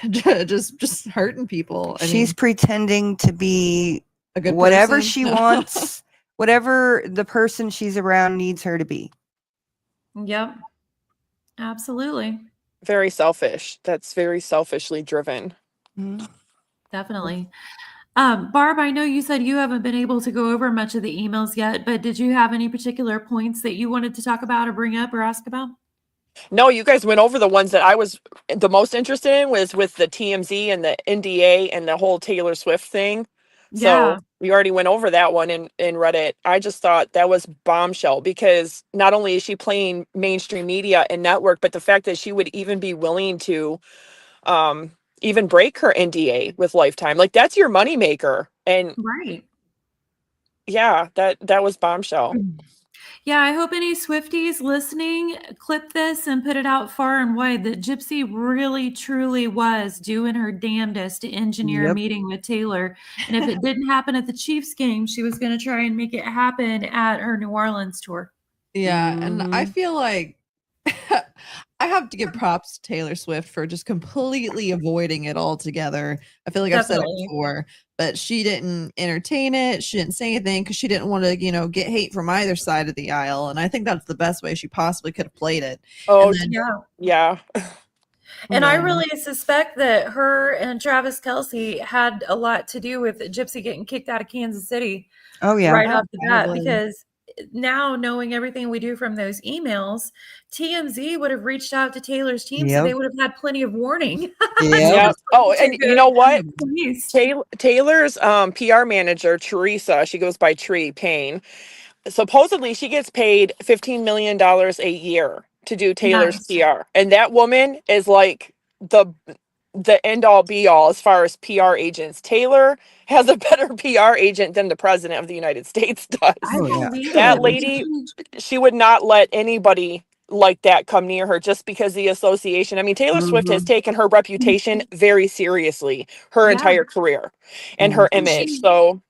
just hurting people. She's pretending to be a good whatever person. she wants, whatever the person she's around needs her to be. Yep. Absolutely. Very selfish. That's very selfishly driven. Definitely. Barb, I know you said you haven't been able to go over much of the emails yet, but did you have any particular points that you wanted to talk about or bring up or ask about? No, you guys went over the ones that I was the most interested in was with the TMZ and the NDA and the whole Taylor Swift thing. Yeah, So we already went over that one in Reddit. I just thought that was bombshell because not only is she playing mainstream media and network, but the fact that she would even be willing to even break her NDA with Lifetime, like that's your moneymaker. And right. yeah, that was bombshell. Yeah, I hope any Swifties listening clip this and put it out far and wide that Gypsy really truly was doing her damnedest to engineer a Yep. meeting with Taylor. And if it didn't happen at the Chiefs game, she was going to try and make it happen at her New Orleans tour. Yeah, and I Mhm. feel like I have to give props to Taylor Swift for just completely avoiding it altogether. I feel like I've said it Definitely. before, but she didn't entertain it. She didn't say anything because she didn't want to, get hate from either side of the aisle. And I think that's the best way she possibly could have played it. And Oh then, Yeah. yeah. And I yeah, really suspect that her and Travis Kelsey had a lot to do with Gypsy getting kicked out of Kansas City Oh yeah. right off the bat, probably. because now knowing everything we do from those emails, TMZ would have reached out to Taylor's team, so they Yep. would have had plenty of warning Yep. Yeah. to Oh, to and you the know what? police. Taylor's PR manager, Teresa, she goes by Tree Payne. Supposedly she gets paid $15 million a year to do Taylor's Nice. PR. And that woman is like the end all be all as far as PR agents. Taylor has a better PR agent than the president of the United States does. I Oh yeah. believe That it. lady, she would not let anybody like that come near her just because the association. I mean, Taylor Swift has Mhm. taken her reputation very seriously her Yeah. entire career and her Mhm. And image. So,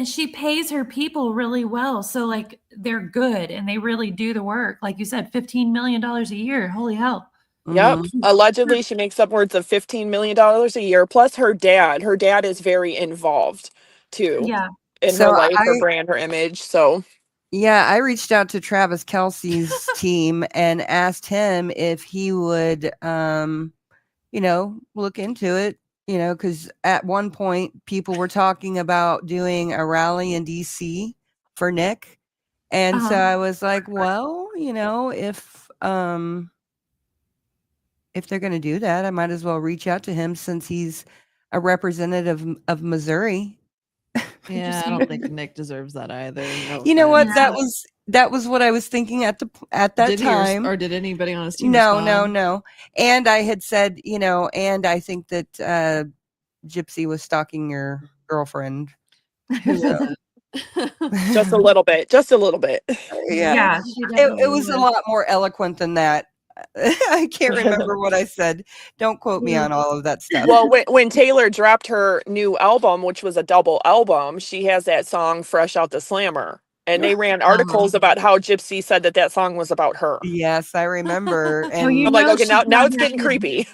she pays her people really well. So like they're good and they really do the work. Like you said, $15 million a year. Holy hell. yep. Mhm. Allegedly, she makes upwards of $15 million a year. Plus, her dad. Her dad is very involved too Yeah. in her So life, her brand, her image. So, I reached out to Travis Kelsey's team and asked him if he would look into it, because at one point people were talking about doing a rally in DC for Nick. And so Uh-huh. I was like, well, if they're going to do that, I might as well reach out to him since he's a representative of Missouri. Yeah, I don't think Nick deserves that either. No You know what? offense. Yeah. That was what I was thinking at that Did he time. or did anybody on his team No, no, respond? no. And I had said, and I think that Gypsy was stalking your girlfriend. Who was So, it? just a little bit, just a little bit. yeah, Yeah, she it definitely was a was. lot more eloquent than that. I can't remember what I said. Don't quote me on all of that stuff. Well, when Taylor dropped her new album, which was a double album, she has that song "Fresh Out the Slammer," and they ran Uh-huh. articles about how Gypsy said that song was about her. Yes, I remember. Oh, I'm And like, okay, she now it's emailed getting creepy.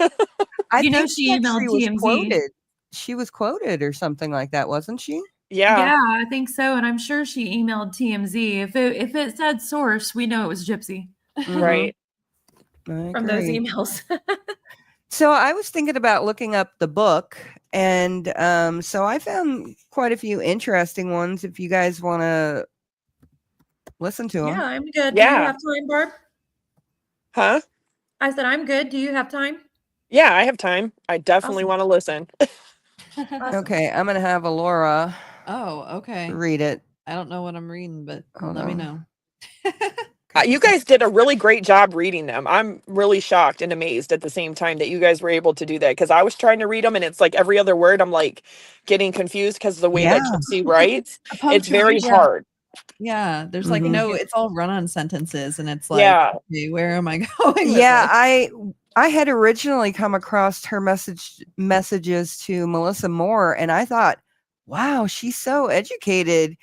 I think she she emailed actually was TMZ. quoted. She was quoted or something like that, wasn't she? Yeah, Yeah, I think so, and I'm sure she emailed TMZ. If it said source, we know it was Gypsy Mhm. right. I from those agree. emails. So I was thinking about looking up the book, and so I found quite a few interesting ones. If you guys want to listen to Yeah, them, I'm good. Do you Yeah, have time, Barb? huh? I said I'm good. Do you have time? Yeah, I have time. I definitely Awesome. want to listen. Awesome. okay, I'm gonna have Alora Oh, okay. read it. I don't know what I'm reading, but Hold let me on. know. You guys did a really great job reading them. I'm really shocked and amazed at the same time that you guys were able to do that because I was trying to read them and it's like every other word I'm like getting confused because of the way Yeah. that Gypsy writes. A It's very punctuation. Yeah. hard. Yeah, there's like Mhm. no, it's all run-on sentences, and it's like, Yeah. okay, where am I going with Yeah, this? I had originally come across her messages to Melissa Moore, and I thought, wow, she's so educated.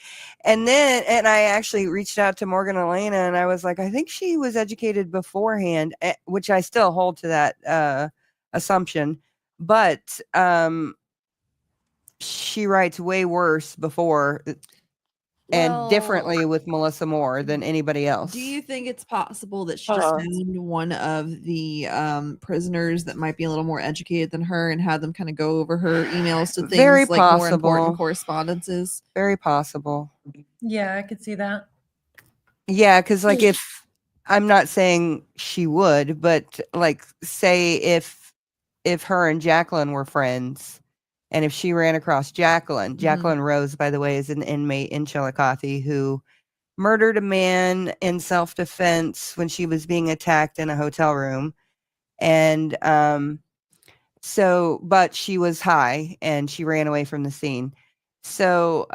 And I actually reached out to Morgan Elena, and I was like, I think she was educated beforehand, which I still hold to that assumption. But she writes way worse before. and differently with Melissa Moore than anybody else. Do you think it's possible that she just found one of the prisoners that might be a little more educated than her and had them kind of go over her emails to things Very like more important possible. correspondences? Very possible. Yeah, I could see that. Yeah, because like if I'm not saying she would, but like say if her and Jacqueline were friends, and if she ran across Jacqueline, Jacqueline Rose, by the way, is an inmate in Chillicothe who murdered a man in self-defense when she was being attacked in a hotel room. And but she was high and she ran away from the scene. So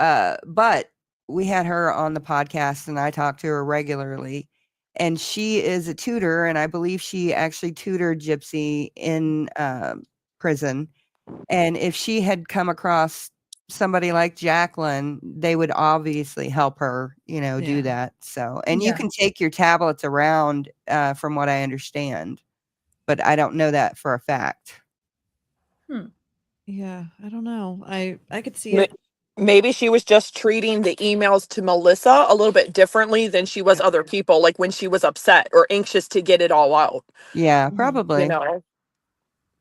but we had her on the podcast and I talked to her regularly. And she is a tutor, and I believe she actually tutored Gypsy in prison. And if she had come across somebody like Jacqueline, they would obviously help her, do that. So, and you can take your tablets around, from what I understand, but I don't know that for a fact. Yeah, I don't know. I could see it. Maybe she was just treating the emails to Melissa a little bit differently than she was other people, like when she was upset or anxious to get it all out. Yeah, probably.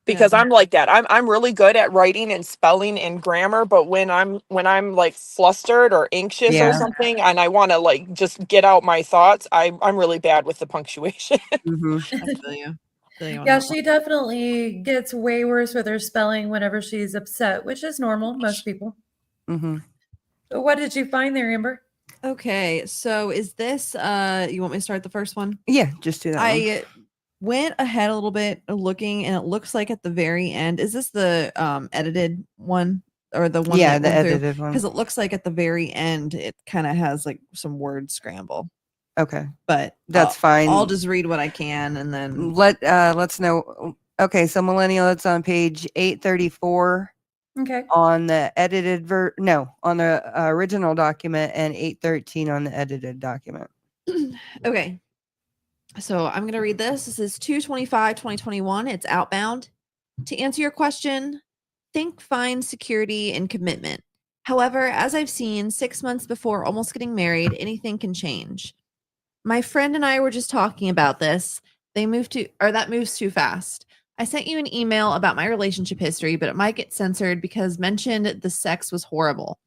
Because I'm like that. I'm really good at writing and spelling and grammar, but when I'm like flustered or anxious or something and I want to like just get out my thoughts, I'm really bad with the punctuation. I feel you. Yeah, she definitely gets way worse with her spelling whenever she's upset, which is normal, most people. But what did you find there, Amber? Okay, so is this you want me to start the first one? Yeah, just do that. I went ahead a little bit looking, and it looks like at the very end, is this the edited one or the one? Yeah, the edited one. Because it looks like at the very end, it kind of has like some word scramble. Okay, but that's fine. I'll just read what I can, and then let's know. Okay, so Millennial, it's on page 834. Okay. On the edited on the original document, and 813 on the edited document. Okay. So I'm going to read this. This is 2/25/2021. It's outbound. To answer your question, think, find security and commitment. However, as I've seen 6 months before almost getting married, anything can change. My friend and I were just talking about this. That moves too fast. I sent you an email about my relationship history, but it might get censored because mentioned the sex was horrible.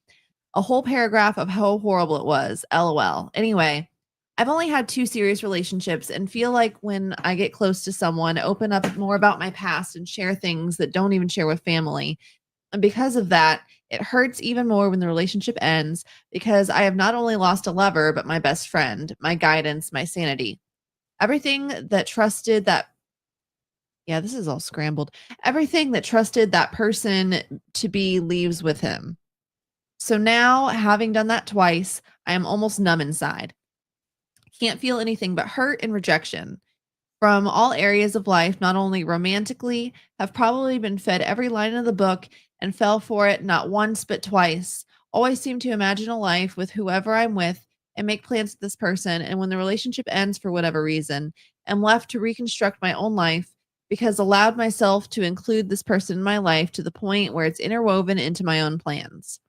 A whole paragraph of how horrible it was. LOL. Anyway, I've only had 2 serious relationships and feel like when I get close to someone, open up more about my past and share things that don't even share with family. And because of that, it hurts even more when the relationship ends because I have not only lost a lover, but my best friend, my guidance, my sanity. Everything that trusted that this is all scrambled. Everything that trusted that person to be leaves with him. So now, having done that twice, I am almost numb inside. Can't feel anything but hurt and rejection. From all areas of life, not only romantically, have probably been fed every line of the book and fell for it not once but twice. Always seem to imagine a life with whoever I'm with and make plans with this person. And when the relationship ends for whatever reason, am left to reconstruct my own life because allowed myself to include this person in my life to the point where it's interwoven into my own plans.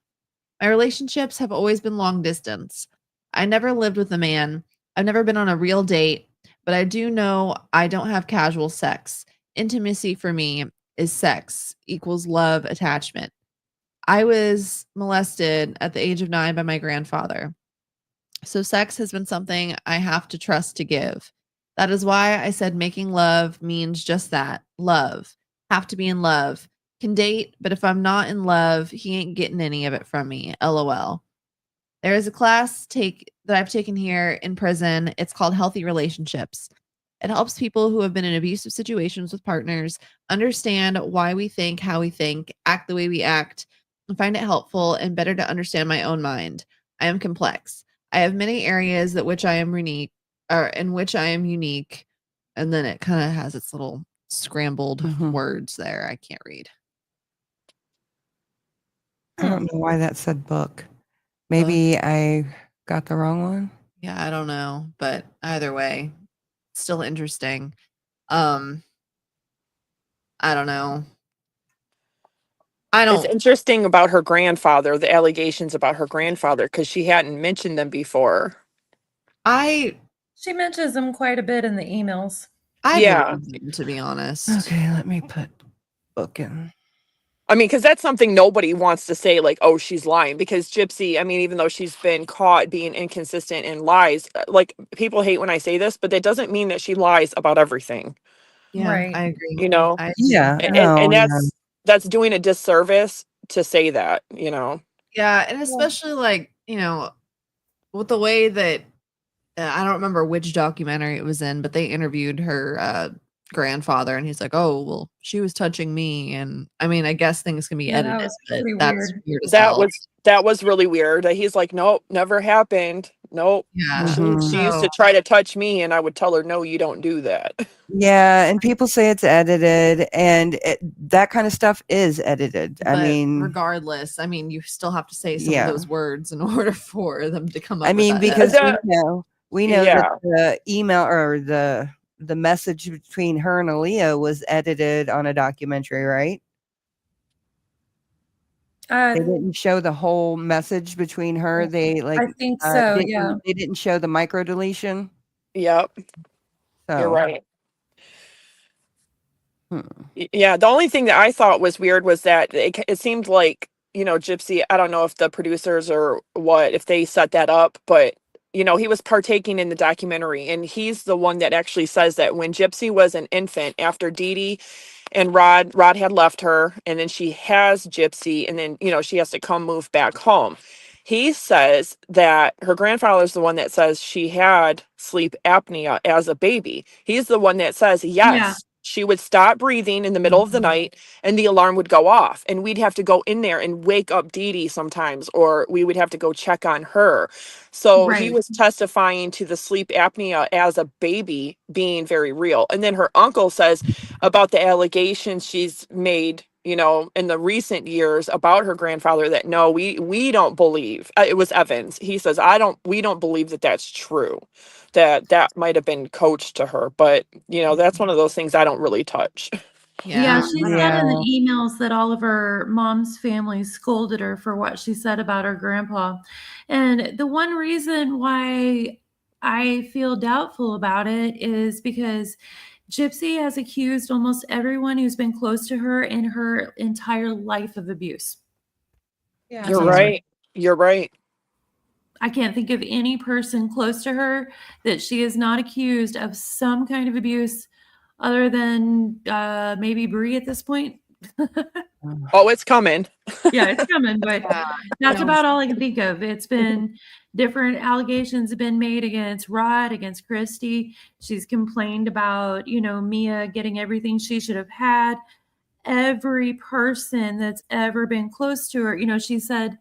My relationships have always been long distance. I never lived with a man. I've never been on a real date, but I do know I don't have casual sex. Intimacy for me is sex equals love, attachment. I was molested at the age of 9 by my grandfather. So sex has been something I have to trust to give. That is why I said making love means just that, love. Have to be in love. Can date, but if I'm not in love, he ain't getting any of it from me. LOL. There is a class that I've taken here in prison. It's called Healthy Relationships. It helps people who have been in abusive situations with partners understand why we think, how we think, act the way we act, and find it helpful and better to understand my own mind. I am complex. I have many areas in which I am unique, and then it kind of has its little scrambled words there. I can't read. I don't know why that said book. Maybe I got the wrong one. Yeah, I don't know, but either way, still interesting. I don't know. I It's don't. interesting about her grandfather, the allegations about her grandfather, because she hadn't mentioned them before. I She mentions them quite a bit in the emails. Yeah. believe them, to be honest. Okay, let me put book in. I mean, because that's something nobody wants to say, like, oh, she's lying. Because Gypsy, I mean, even though she's been caught being inconsistent and lies, like, people hate when I say this, but that doesn't mean that she lies about everything, Yeah, Right. I agree. you know? I Yeah, And no. that's doing a disservice to say that, you know? Yeah, and especially like, with the way that I don't remember which documentary it was in, but they interviewed her grandfather and he's like, "Oh, well, she was touching me." And I mean, I guess things can be Yeah, that edited, was but pretty that's weird. weird as That hell. was really weird. He's like, nope, never happened. Nope. Yeah. She used to So, try to touch me, and I would tell her, no, you don't do that. Yeah, and people say it's edited, and that kind of stuff is edited. I but mean, regardless, I mean, you still have to say some of yeah. those words in order for them to come up I with mean, that because edit. we know Yeah. that the email or the message between her and Aaliyah was edited on a documentary, right? They didn't show the whole message between her. They I think so, yeah. they didn't show the micro deletion. Yep. You're So right. hmm. Yeah. The only thing that I thought was weird was that it seemed like, Gypsy, I don't know if the producers or what, if they set that up, but he was partaking in the documentary, and he's the one that actually says that when Gypsy was an infant, after Dee Dee and Rod had left her, and then she has Gypsy, and then she has to come move back home. He says that her grandfather's the one that says she had sleep apnea as a baby. He's the one that says Yeah. yes, she would stop breathing in the middle of the night and the alarm would go off, and we'd have to go in there and wake up Dee Dee sometimes, or we would have to go check on her. So he Right. was testifying to the sleep apnea as a baby being very real. And then her uncle says about the allegations she's made, in the recent years about her grandfather, that no, we don't believe. It was Evans. He says, we don't believe that that's true. That might have been coached to her, but that's one of those things I don't really touch. Yeah, Yeah. she said in Yeah. the emails that all of her mom's family scolded her for what she said about her grandpa. And the one reason why I feel doubtful about it is because Gypsy has accused almost everyone who's been close to her in her entire life of abuse. Yeah. You're Against her. right. You're right. I can't think of any person close to her that she is not accused of some kind of abuse other than maybe Brie at this point. Oh, it's coming. Yeah, it's coming, but that's No. about all I can think of. It's been different allegations have been made against Rod, against Christy. She's complained about, Mia getting everything she should have had. Every person that's ever been close to her, she said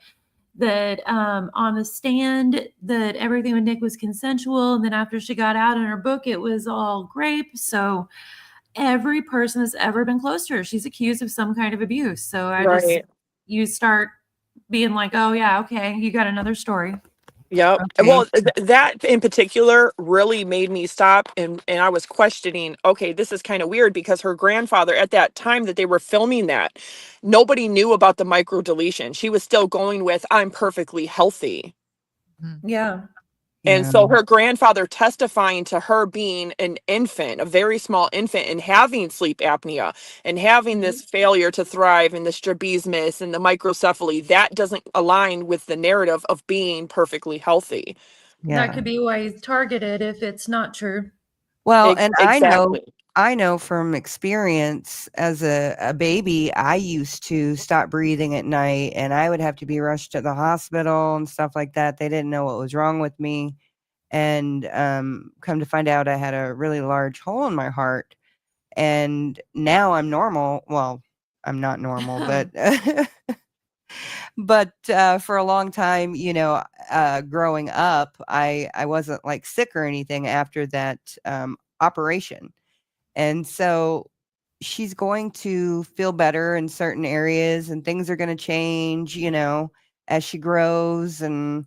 that on the stand that everything with Nick was consensual, and then after she got out in her book, it was all grape. So every person that's ever been close to her, she's accused of some kind of abuse. So Right. you start being like, oh yeah, okay, you got another story. Yep. Okay. Well, that in particular really made me stop, and I was questioning, okay, this is kind of weird, because her grandfather, at that time that they were filming that, nobody knew about the micro deletion. She was still going with, I'm perfectly healthy. Yeah. And Yeah. so her grandfather testifying to her being an infant, a very small infant, and having sleep apnea and having this failure to thrive and the strabismus and the microcephaly, that doesn't align with the narrative of being perfectly healthy. That could be why he's targeted if it's not true. Well, and Exactly. I know from experience as a baby, I used to stop breathing at night, and I would have to be rushed to the hospital and stuff like that. They didn't know what was wrong with me. And come to find out, I had a really large hole in my heart. And now I'm normal. Well, I'm not normal, but but for a long time, growing up, I wasn't like sick or anything after that operation. And so she's going to feel better in certain areas, and things are going to change, as she grows, and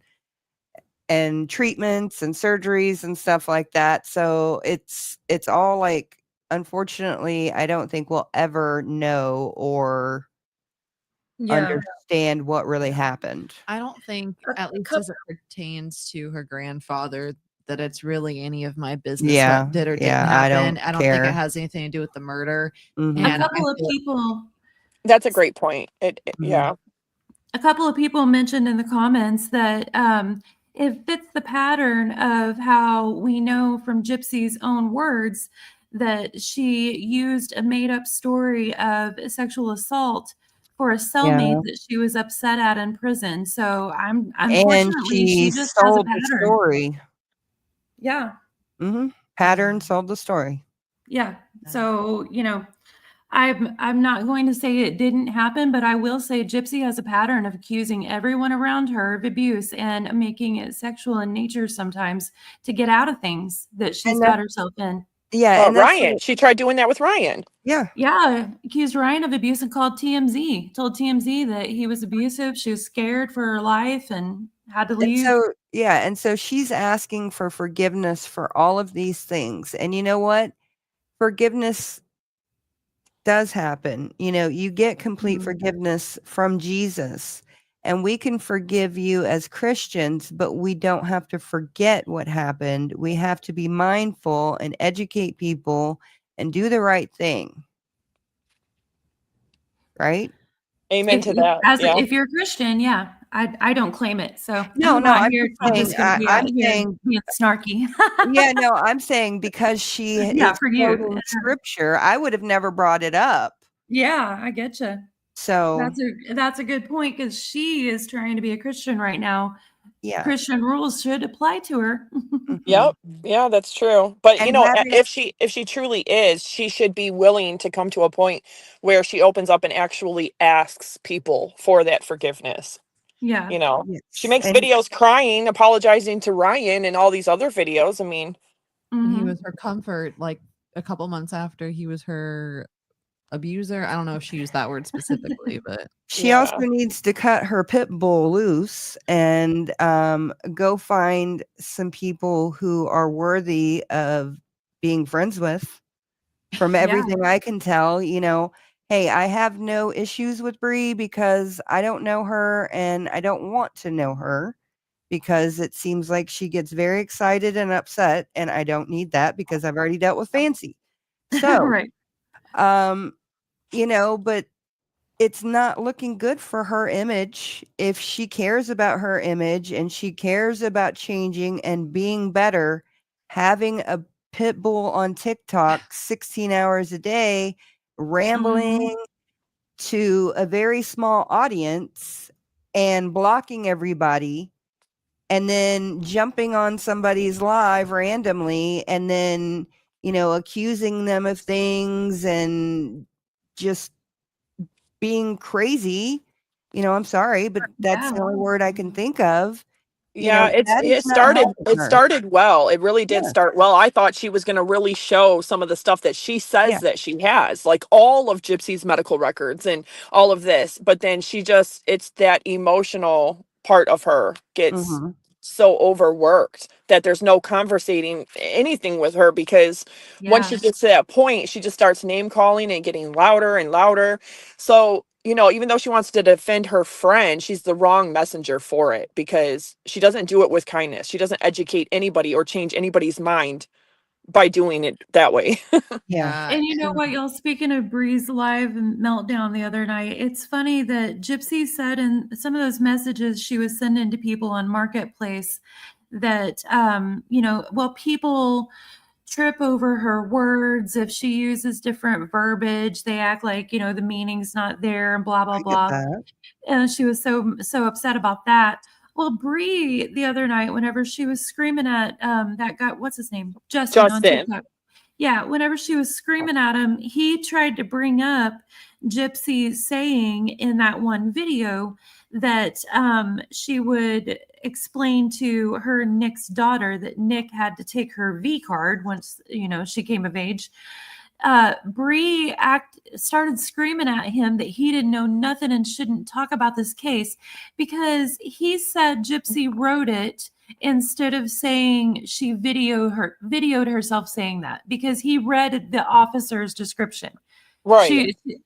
treatments and surgeries and stuff like that. So it's all like, unfortunately, I don't think we'll ever know or understand what really happened. I don't think, at least as it pertains to her grandfather, that it's really any of my business Yeah, what did or yeah, didn't I happen. don't I don't think it care. has anything to do with the murder. Mhm. A And I couple of feel people That's a great point. Mhm. Yeah. a couple of people mentioned in the comments that it fits the pattern of how we know from Gypsy's own words that she used a made-up story of sexual assault for a cellmate Yeah. that she was upset at in prison. So And unfortunately, she she just has a sold the pattern. story. Yeah. Mhm. Pattern sold the story. Yeah. So, I'm not going to say it didn't happen, but I will say Gypsy has a pattern of accusing everyone around her of abuse and making it sexual in nature sometimes to get out of things that she's And got that's herself in. yeah, and that's Ryan. what She tried doing that with Ryan. yeah. Yeah, accused Ryan of abuse and called TMZ, told TMZ that he was abusive. She was scared for her life and had to And leave. so yeah, and so she's asking for forgiveness for all of these things. And you know what? Forgiveness does happen. You get complete Mhm. forgiveness from Jesus. And we can forgive you as Christians, but we don't have to forget what happened. We have to be mindful and educate people and do the right thing. Right? Amen to that. Yeah. If you're a Christian, yeah, I don't claim it. So No, I'm no, not I'm here. just I'm saying, just going to be out I'm here saying, being snarky. yeah, no, I'm saying because she Yeah, is for you. quoting scripture, I would have never brought it up. Yeah, I get you. So, That's a good point because she is trying to be a Christian right now. yeah. Christian rules should apply to her. Mhm. Yep. Yeah, that's true. But And having if she truly is, she should be willing to come to a point where she opens up and actually asks people for that forgiveness. Yeah. She yes, makes and videos crying, apologizing to Ryan and all these other videos. I mean, and he Mhm. was her comfort, like a couple months after he was her abuser. I don't know if she used that word specifically, but she also yeah. needs to cut her pit bull loose and go find some people who are worthy of being friends with. From Yeah. everything I can tell, hey, I have no issues with Bree because I don't know her and I don't want to know her because it seems like she gets very excited and upset, and I don't need that because I've already dealt with Fancy. So, Right. um, but it's not looking good for her image. If she cares about her image and she cares about changing and being better, having a pit bull on TikTok 16 hours a day, Mhm. rambling to a very small audience and blocking everybody, and then jumping on somebody's live randomly and then, accusing them of things and just being crazy. I'm sorry, but that's Yeah. the only word I can think of. Yeah, That is it not started helping it her. started well. It really did Yeah, start well. I thought she was going to really show some of the stuff that she yeah. says that she has, like all of Gypsy's medical records and all of this, but then it's that emotional part of her gets Mhm. so overworked that there's no conversating anything with her because once Yeah. she gets to that point, she just starts name calling and getting louder and louder. So, even though she wants to defend her friend, she's the wrong messenger for it because she doesn't do it with kindness. She doesn't educate anybody or change anybody's mind by doing it that way. Yeah. And you know what, y'all, speaking of Bree's live meltdown the other night, it's funny that Gypsy said in some of those messages she was sending to people on Marketplace that, well, people trip over her words. If she uses different verbiage, they act like, the meaning's not there and blah, blah, I get blah. that. And she was so upset about that. Well, Bree the other night, whenever she was screaming at that guy, what's his name? Justin on Justin. TikTok. Yeah, whenever she was screaming at him, he tried to bring up Gypsy saying in that one video that she would explain to her Nick's daughter that Nick had to take her V card once she came of age. Bree started screaming at him that he didn't know nothing and shouldn't talk about this case because he said Gypsy wrote it instead of saying she videoed herself saying that because he read the officer's description. Right. She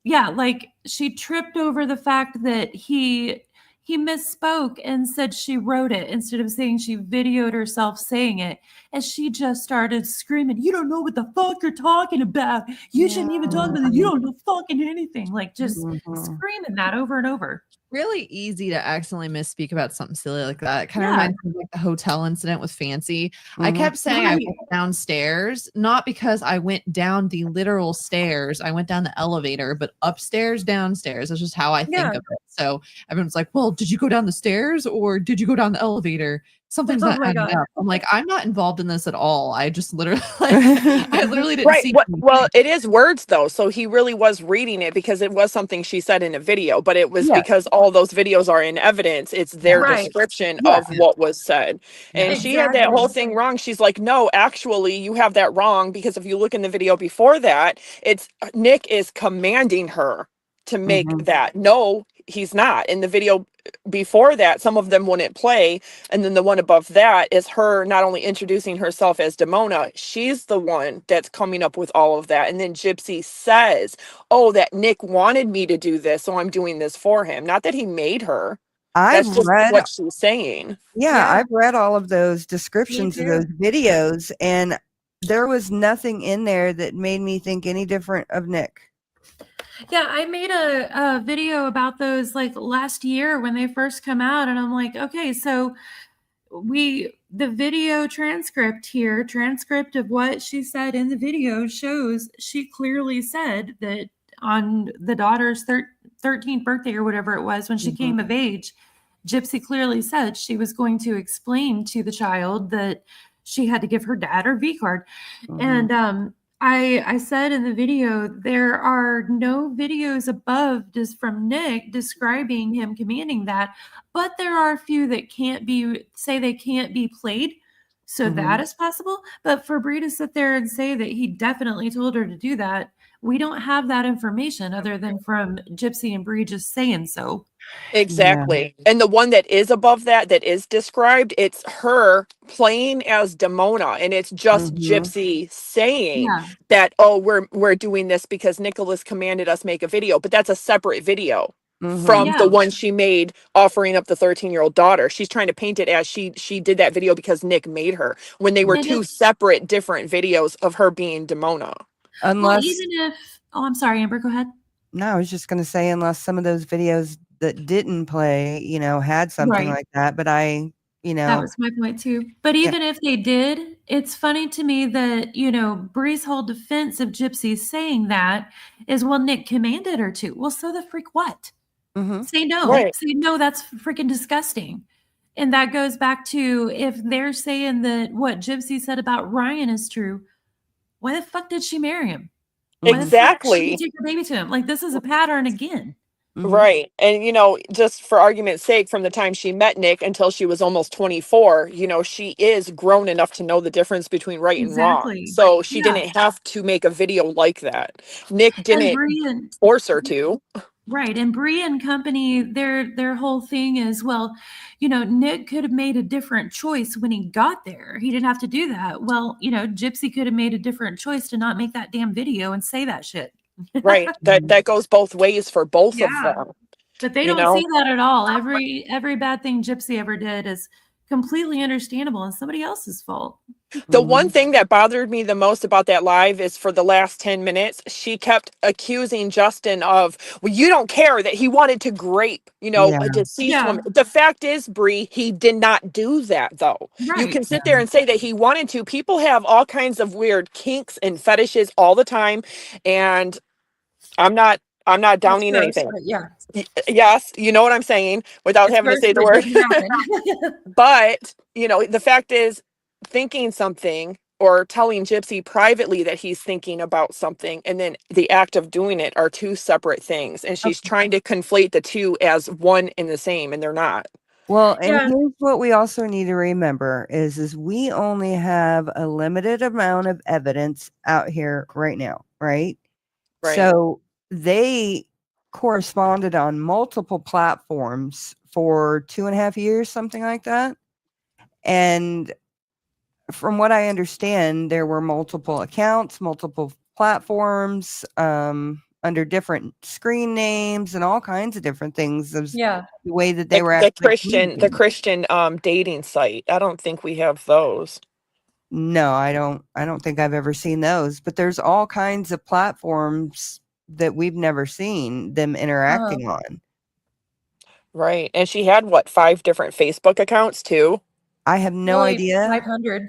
yeah, like she tripped over the fact that he misspoke and said she wrote it instead of saying she videoed herself saying it. And she just started screaming, "You don't know what the fuck you're talking about. You shouldn't even talk about it. You don't know fucking anything." Like just screaming that over and over. Really easy to accidentally misspeak about something silly like that. It kind of Yeah. reminds me of like the hotel incident with Fancy. I kept saying I Right. went downstairs, not because I went down the literal stairs. I went down the elevator, but upstairs, downstairs. That's just how I think of it. So everyone's like, "Well, did you go down the stairs or did you go down the elevator? Something's Oh not my adding God. up." I'm like, "I'm not involved in this at all. I just literally, I literally didn't Right. see." Well, it is words though, so he really was reading it because it was something she said in a video, but it was Yeah. because all those videos are in evidence. It's their Right. description Yeah. of what was said. And she had that whole thing wrong. She's like, "No, actually, you have that wrong because if you look in the video before that, it's Nick is commanding her to make that. No, he's not. In the video before that, some of them wouldn't play, and then the one above that is her not only introducing herself as Demona, she's the one that's coming up with all of that. And then Gypsy says, "Oh, that Nick wanted me to do this, so I'm doing this for him." Not that he made her. I've That's just read, what she's saying. yeah, I've read all of those descriptions of too. those videos, and there was nothing in there that made me think any different of Nick. Yeah, I made a video about those like last year when they first come out, and I'm like, okay, so the video transcript here, transcript of what she said in the video shows she clearly said that on the daughter's 13th birthday or whatever it was when she came of age, Gypsy clearly said she was going to explain to the child that she had to give her dad her V card. And I said in the video, there are no videos above just from Nick describing him commanding that, but there are a few that they can't be played. So that is possible. But for Bree to sit there and say that he definitely told her to do that, we don't have that information other than from Gypsy and Bree just saying so. Exactly. And the one that is above that is described, it's her playing as Demona, and it's just Gypsy saying Yeah. that, "Oh, we're doing this because Nicholas commanded us make a video," but that's a separate video from Yeah. the one she made offering up the 13-year-old daughter. She's trying to paint it as she did that video because Nick made her, when they were And two separate different videos of her being Demona. Well, Unless, even if I'm sorry, Amber, go ahead. no, I was just going to say, unless some of those videos that didn't play, had something Right. like that, but That was my point too. But even if they did, it's funny to me that, Bree's whole defense of Gypsy saying that is, well, Nick commanded her to. Well, so the freak what? Say no. Right. Say no, that's freaking disgusting. And that goes back to, if they're saying that what Gypsy said about Ryan is true, why the fuck did she marry him? Why the fuck did she Exactly. take her baby to him? Like, this is a pattern again. Right. And, just for argument's sake, from the time she met Nick until she was almost 24, she is grown enough to know the difference between right and wrong. Exactly. So she Yeah. didn't have to make a video like that. Nick And didn't Bree and force her to. Right. And Bree and company, their whole thing is, well, Nick could have made a different choice when he got there. He didn't have to do that. Well, Gypsy could have made a different choice to not make that damn video and say that shit. Right. That goes both ways for both of Yeah. them. But they don't see that at all. Every bad thing Gypsy ever did is completely understandable and somebody else's fault. The one thing that bothered me the most about that live is, for the last 10 minutes, she kept accusing Justin of, "Well, you don't care that he wanted to grape, a deceased woman." The fact is, Bree, he did not do that, though. Right. You can sit there and say that he wanted to. People have all kinds of weird kinks and fetishes all the time, and I'm not downing That's gross, anything. but yeah. Yes, you know what I'm saying, without having to say the word. But, the fact is, thinking something or telling Gypsy privately that he's thinking about something and then the act of doing it are two separate things. And she's trying to conflate the two as one and the same, and they're not. Well, and here's what we also need to remember is we only have a limited amount of evidence out here right now, right? So they corresponded on multiple platforms for 2.5 years, something like that. And from what I understand, there were multiple accounts, multiple platforms. under different screen names and all kinds of different things. There's Yeah. the way that they were The actually Christian communicating. dating site. I don't think we have those. No, I don't think I've ever seen those, but there's all kinds of platforms that we've never seen them interacting on. Right. And she had what, 5 different Facebook accounts too? I have no Really, idea. 500.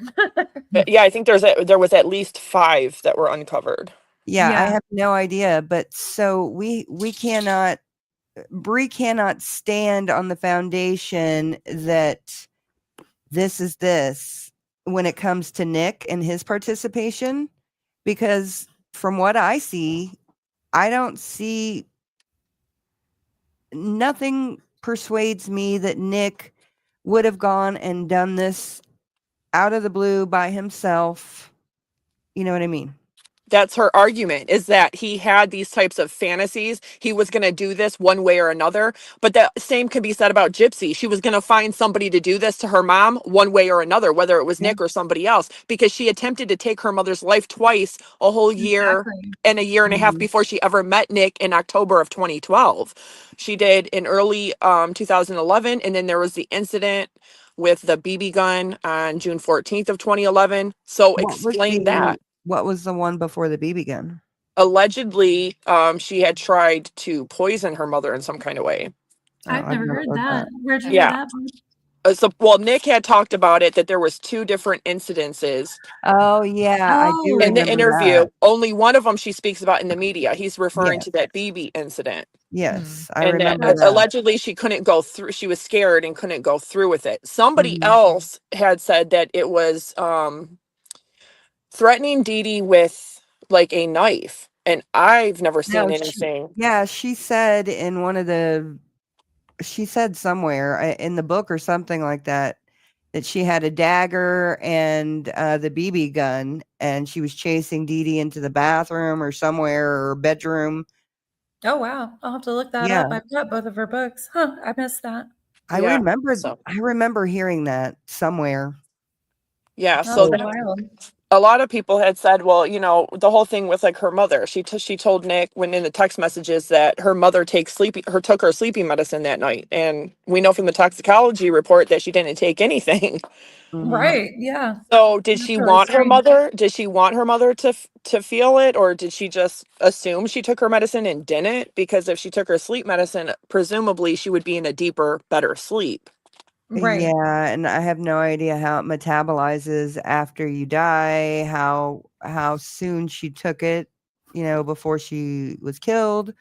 Yeah, I think there was at least 5 that were uncovered. Yeah, I Yeah. have no idea, but so we cannot Bree cannot stand on the foundation that this is this when it comes to Nick and his participation, because from what I see, I don't see nothing persuades me that Nick would have gone and done this out of the blue by himself. You know what I mean? That's her argument, is that he had these types of fantasies. He was going to do this one way or another. But that same can be said about Gypsy. She was going to find somebody to do this to her mom one way or another, whether it was Yeah. Nick or somebody else, because she attempted to take her mother's life twice, a whole year Exactly. and a year and a half Mhm. before she ever met Nick in October of 2012. She did in early 2011. And then there was the incident with the BB gun on June 14th of 2011. So explain that. What was the one before the BB gun? Allegedly, she had tried to poison her mother in some kind of way. Oh, I've never heard that. Where'd you hear Yeah. that from? Well, Nick had talked about it, that there was 2 different incidences Oh yeah, I do Oh. in the remember interview. that. Only one of them she speaks about in the media. He's referring Yes. to that BB incident. Yes, I And that remember that. allegedly she couldn't go through. She was scared and couldn't go through with it. Somebody Mhm. else had said that it was threatening Dee Dee with like a knife. And I've never seen No, anything. she said in one of the she said somewhere in the book or something like that that she had a dagger and the BB gun, and she was chasing Dee Dee into the bathroom or somewhere or bedroom. Oh, wow. I'll have to look that Yeah. up. I've got both of her books. Huh, I missed that. I Yeah, remember hearing that somewhere. Yeah, That's so so that wild. a lot of people had said, well, the whole thing with like her mother. She told Nick when in the text messages that her mother took her sleeping medicine that night, and we know from the toxicology report that she didn't take anything. Mhm. Right. Yeah. So did That's she really want her strange. mother? Did she want her mother to feel it, or did she just assume she took her medicine and didn't? Because if she took her sleep medicine, presumably she would be in a deeper, better sleep. Right. Yeah, and I have no idea how it metabolizes after you die, how soon she took it, before she was killed,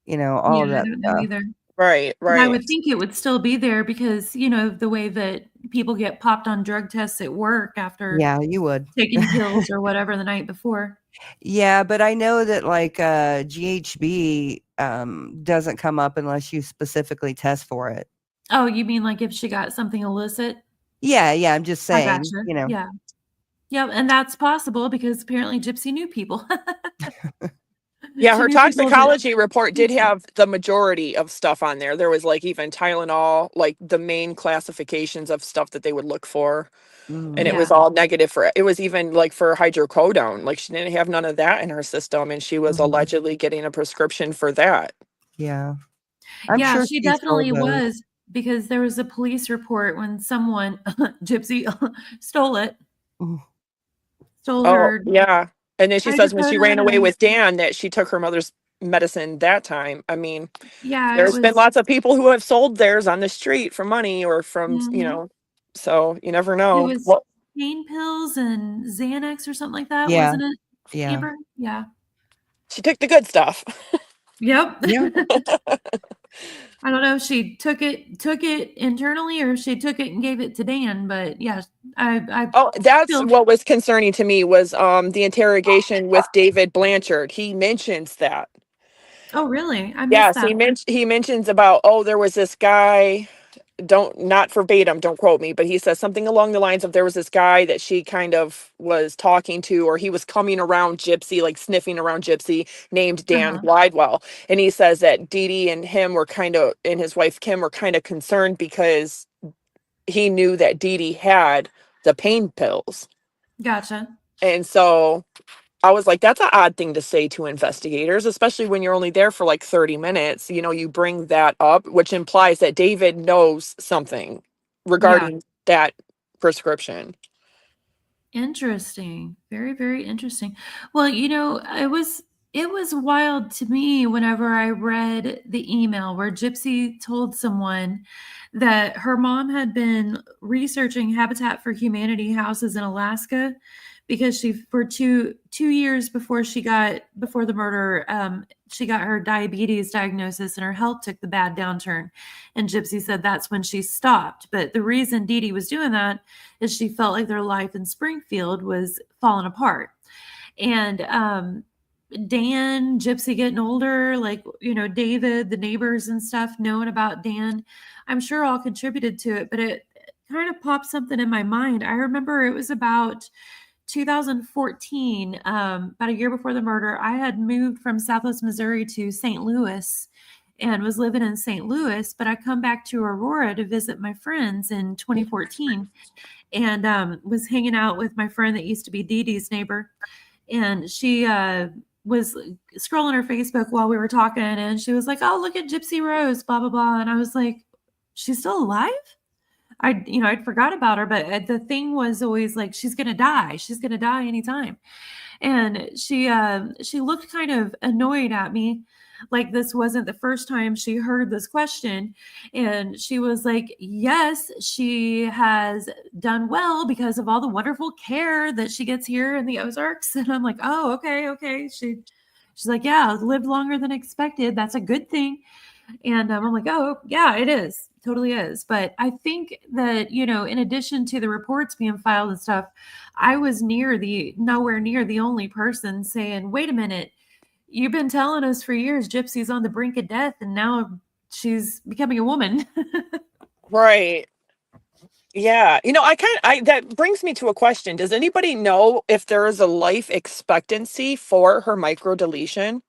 all Yeah, of I that don't know stuff. either. Right, But I right. would think it would still be there because, the way that people get popped on drug tests at work after Yeah, you would. taking pills or whatever the night before. Yeah, but I know that like GHB doesn't come up unless you specifically test for it. Oh, you mean like if she got something illicit? Yeah, I'm just I saying, gotcha. Yeah. Yeah, and that's possible because apparently Gypsy knew people. Yeah, She her knew people that toxicology report did have the majority of stuff on there. There was like even Tylenol, like the main classifications of stuff that they would look for. And it Yeah. was all negative for it. Was even like for hydrocodone. Like she didn't have none of that in her system, and she was Mhm. allegedly getting a prescription for that. Yeah. I'm Yeah, sure she she sold definitely those. was because there was a police report when someone, Gypsy, stole it. Ooh. Stole Oh, her yeah. And then she says when she ran hydrocodone away and with Dan that she took her mother's medicine that time. I mean, yeah, it there's been was lots of people who have sold theirs on the street for money or from, mhm. so you never It know. was Well, pain pills and Xanax or something like that, Yeah. wasn't it, Yeah. Amber? Yeah. she took the good stuff. Yep. Yeah. I don't know if she took it internally or if she took it and gave it to Dan, but yeah, I Oh, that's feel what was concerning to me was the interrogation with David Blanchard. He mentions that. Oh, really? I missed Yes, that. he mentions about, there was this guy, don't, not verbatim, don't quote me, but he says something along the lines of there was this guy that she kind of was talking to, or he was coming around Gypsy, like sniffing around Gypsy, named Dan Uh-huh. Glidewell. And he says that Dee Dee and him were and his wife Kim were kind of concerned because he knew that Dee Dee had the pain pills. Gotcha. And so I was like, that's an odd thing to say to investigators, especially when you're only there for like 30 minutes. You know, you bring that up, which implies that David knows something Yeah. regarding that prescription. Interesting. Very, very interesting. Well, it was wild to me whenever I read the email where Gypsy told someone that her mom had been researching Habitat for Humanity houses in Alaska because she for two years before the murder, she got her diabetes diagnosis and her health took the bad downturn. And Gypsy said that's when she stopped. But the reason Dee Dee was doing that is she felt like their life in Springfield was falling apart. And Dan, Gypsy getting older, like, David, the neighbors and stuff knowing about Dan, I'm sure all contributed to it, but it kind of popped something in my mind. I remember it was about 2014, about a year before the murder. I had moved from Southwest Missouri to St. Louis and was living in St. Louis, but I come back to Aurora to visit my friends in 2014 and was hanging out with my friend that used to be Dee Dee's neighbor. And she was scrolling her Facebook while we were talking, and she was like, "Oh, look at Gypsy Rose, blah blah blah." And I was like, "She's still alive?" I'd forgot about her, but the thing was always like, "She's gonna die. She's gonna die anytime." And she looked kind of annoyed at me, like this wasn't the first time she heard this question. And she was like, yes, she has done well because of all the wonderful care that she gets here in the Ozarks. And I'm like, oh, okay. She's like, yeah, lived longer than expected. That's a good thing. And I'm like, oh, yeah, it is. Totally is. But I think that, in addition to the reports being filed and stuff, I was nowhere near the only person saying, wait a minute, you've been telling us for years Gypsy's on the brink of death, and now she's becoming a woman. Right. Yeah. That brings me to a question. Does anybody know if there is a life expectancy for her microdeletion?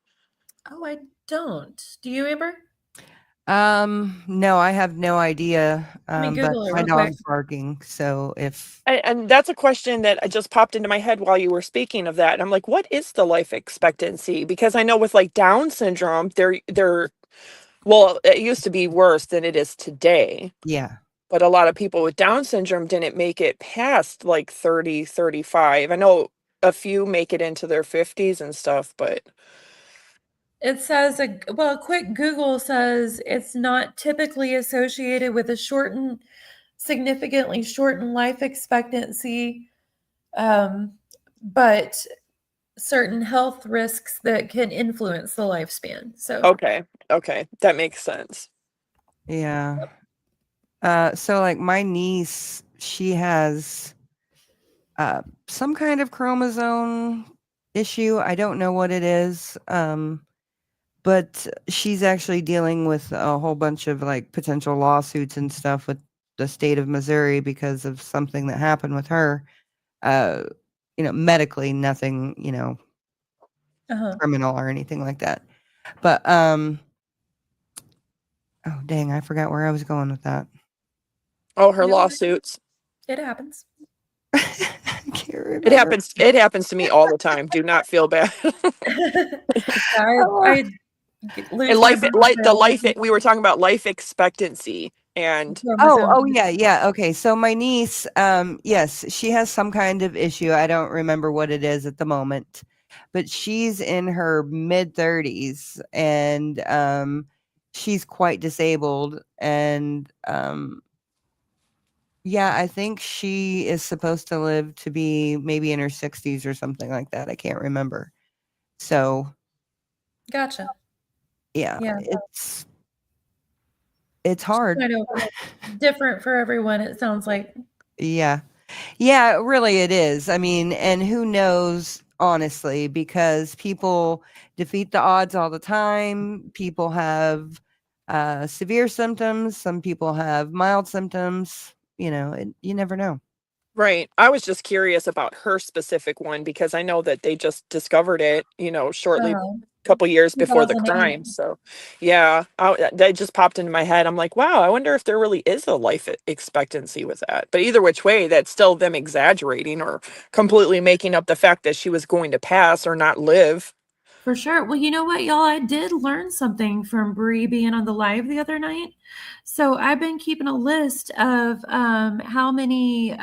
Oh, I don't. Do you, Amber? No, I have no idea. Let me But Google it my real quick. dog's barking, so if And that's a question that just popped into my head while you were speaking of that. And I'm like, what is the life expectancy? Because I know with like Down syndrome, well, it used to be worse than it is today. yeah. But a lot of people with Down syndrome didn't make it past like 30, 35. I know a few make it into their 50s and stuff, but It says, a quick Google says it's not typically associated with a significantly shortened life expectancy, but certain health risks that can influence the lifespan. So, okay, that makes sense. Yeah. So like my niece, she has some kind of chromosome issue. I don't know what it is. But she's actually dealing with a whole bunch of like potential lawsuits and stuff with the state of Missouri because of something that happened with her. Medically, nothing, criminal or anything like that. But oh dang, I forgot where I was going with that. Oh, her lawsuits. it happens. I can't remember. It happens to me all the time. Do not feel bad. I And we were talking about life expectancy and yeah. Okay. So my niece, yes, she has some kind of issue. I don't remember what it is at the moment, but she's in her mid-30s and she's quite disabled. And yeah, I think she is supposed to live to be maybe in her 60s or something like that. I can't remember. So gotcha. Yeah. It's hard. Kind of different for everyone, it sounds like. Yeah. Yeah, really it is. I mean, and who knows, honestly, because people defeat the odds all the time. People have severe symptoms. Some people have mild symptoms. You never know. right. I was just curious about her specific one because I know that they just discovered it, shortly couple years before the 2008. crime. So, yeah, that just popped into my head. I'm like, wow, I wonder if there really is a life expectancy with that. But either which way, that's still them exaggerating or completely making up the fact that she was going to pass or not live. For sure. Well, you know what, y'all? I did learn something from Bree being on the live the other night. So I've been keeping a list of how many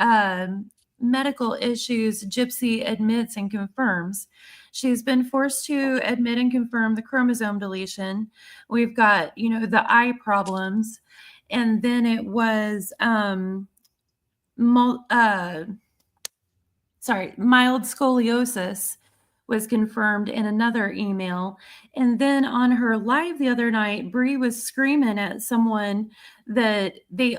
medical issues Gypsy admits and confirms. She's been forced to admit and confirm the chromosome deletion. We've got, the eye problems. And then it was mild scoliosis was confirmed in another email. And then on her live the other night, Bree was screaming at someone that Gypsy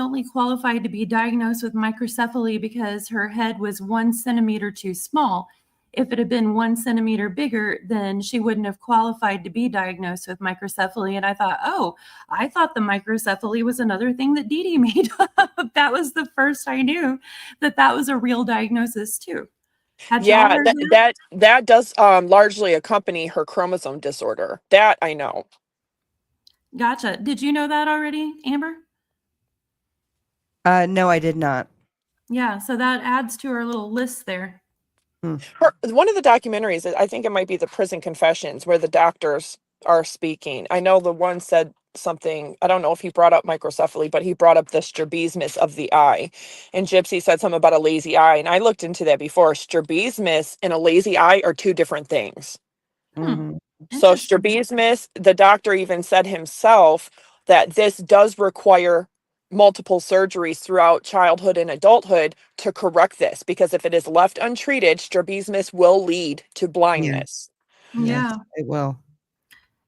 only qualified to be diagnosed with microcephaly because her head was 1 centimeter too small. If it had been 1 centimeter bigger, then she wouldn't have qualified to be diagnosed with microcephaly. And I thought, I thought the microcephaly was another thing that Dee Dee made up. That was the first I knew that was a real diagnosis too. Had y'all Yeah, heard that? that does largely accompany her chromosome disorder. That I know. Gotcha. Did you know that already, Amber? No, I did not. Yeah, so that adds to our little list there. One of the documentaries, I think it might be the Prison Confessions, where the doctors are speaking. I know the one said something, I don't know if he brought up microcephaly, but he brought up the strabismus of the eye. And Gypsy said something about a lazy eye. And I looked into that before. Strabismus and a lazy eye are two different things. Mhm. So Interesting. strabismus, the doctor even said himself that this does require multiple surgeries throughout childhood and adulthood to correct this, because if it is left untreated, strabismus will lead to blindness. Yeah. Yes, it will.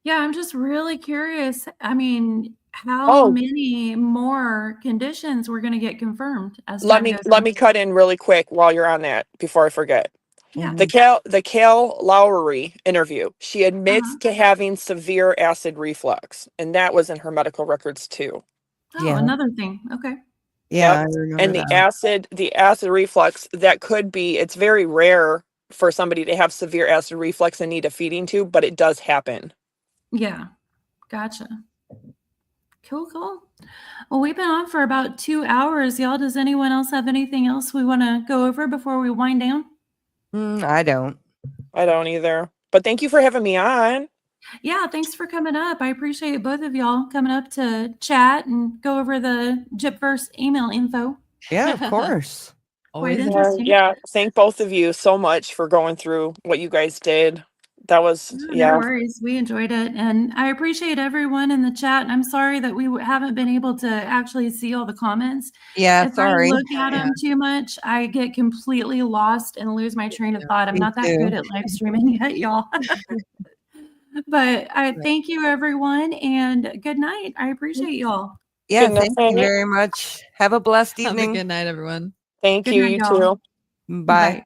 Yeah, I'm just really curious. I mean, how Oh, many more conditions we're going to get confirmed as let time me goes let on? me cut in really quick while you're on that before I forget. Yeah. The Cal Lowry interview, she admits Uh-huh. to having severe acid reflux, and that was in her medical records too. Oh, Yeah. another thing. Okay. Yeah, Yep. I remember And that. the acid reflux, that could be, it's very rare for somebody to have severe acid reflux and need a feeding tube, but it does happen. Yeah. Gotcha. Cool. Well, we've been on for about 2 hours, y'all. Does anyone else have anything else we want to go over before we wind down? I don't. I don't either. But thank you for having me on. Yeah, thanks for coming up. I appreciate both of y'all coming up to chat and go over the Gypverse email info. Yeah, of course. Quite Always interesting. Yeah, thank both of you so much for going through what you guys did. That was, No yeah. worries. We enjoyed it. And I appreciate everyone in the chat. And I'm sorry that we haven't been able to actually see all the comments. Yeah, If sorry. I look at them too much, I get completely lost and lose my train of thought. I'm Me not that too. good at live streaming yet, y'all. But I thank you, everyone, and good night. I appreciate y'all. Yeah, Good thank you night. very much. Have a blessed Have a evening. good night, everyone. Thank Good you, night, you y'all. too. Bye. Bye.